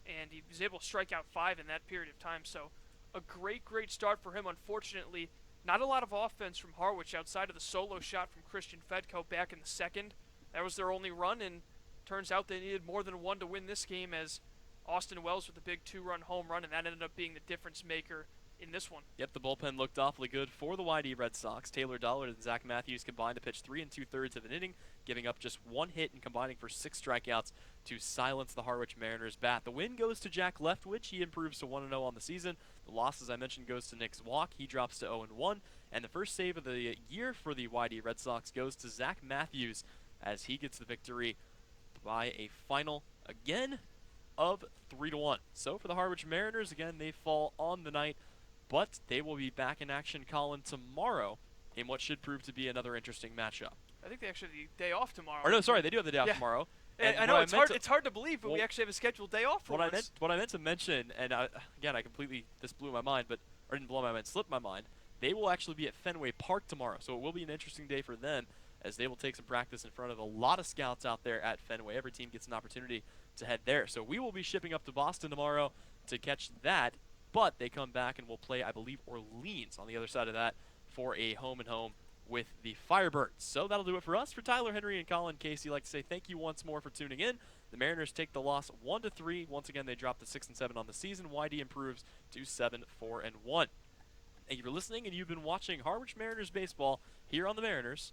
and he was able to strike out 5 in that period of time. So a great start for him. Unfortunately, not a lot of offense from Harwich outside of the solo shot from Christian Fedko back in the second. That was their only run, and turns out they needed more than one to win this game, as Austin Wells with a big 2-run home run, and that ended up being the difference maker in this one.
Yep, the bullpen looked awfully good for the YD Red Sox. Taylor Dollard and Zach Mathews combined to pitch 3 2/3 of an inning, giving up just 1 hit and combining for 6 strikeouts to silence the Harwich Mariners bat. The win goes to Jack Leftwich. He improves to 1-0 on the season. The loss, as I mentioned, goes to Nick's Walk. He drops to 0-1. And the first save of the year for the YD Red Sox goes to Zach Mathews as he gets the victory by a final, again, of 3-1. So for the Harwich Mariners, again, they fall on the night, but they will be back in action, Colin, tomorrow in what should prove to be another interesting matchup.
I think they actually have the day off tomorrow.
Or no, sorry, they do have the day off tomorrow.
And I know it's hard to believe, but we actually have a scheduled day off for once.
What I meant to mention, and again, this blew my mind, or didn't blow my mind, slipped my mind. They will actually be at Fenway Park tomorrow, so it will be an interesting day for them as they will take some practice in front of a lot of scouts out there at Fenway. Every team gets an opportunity to head there. So we will be shipping up to Boston tomorrow to catch that, but they come back and will play, I believe, Orleans on the other side of that for a home-and-home with the Firebirds. So that'll do it for us. For Tyler Henry and Colin Casey, I'd like to say thank you once more for tuning in. The Mariners take the loss 1-3. Once again, they drop to 6-7 on the season. YD improves to 7-4-1. Thank you for listening, and you've been watching Harwich Mariners baseball here on the Mariners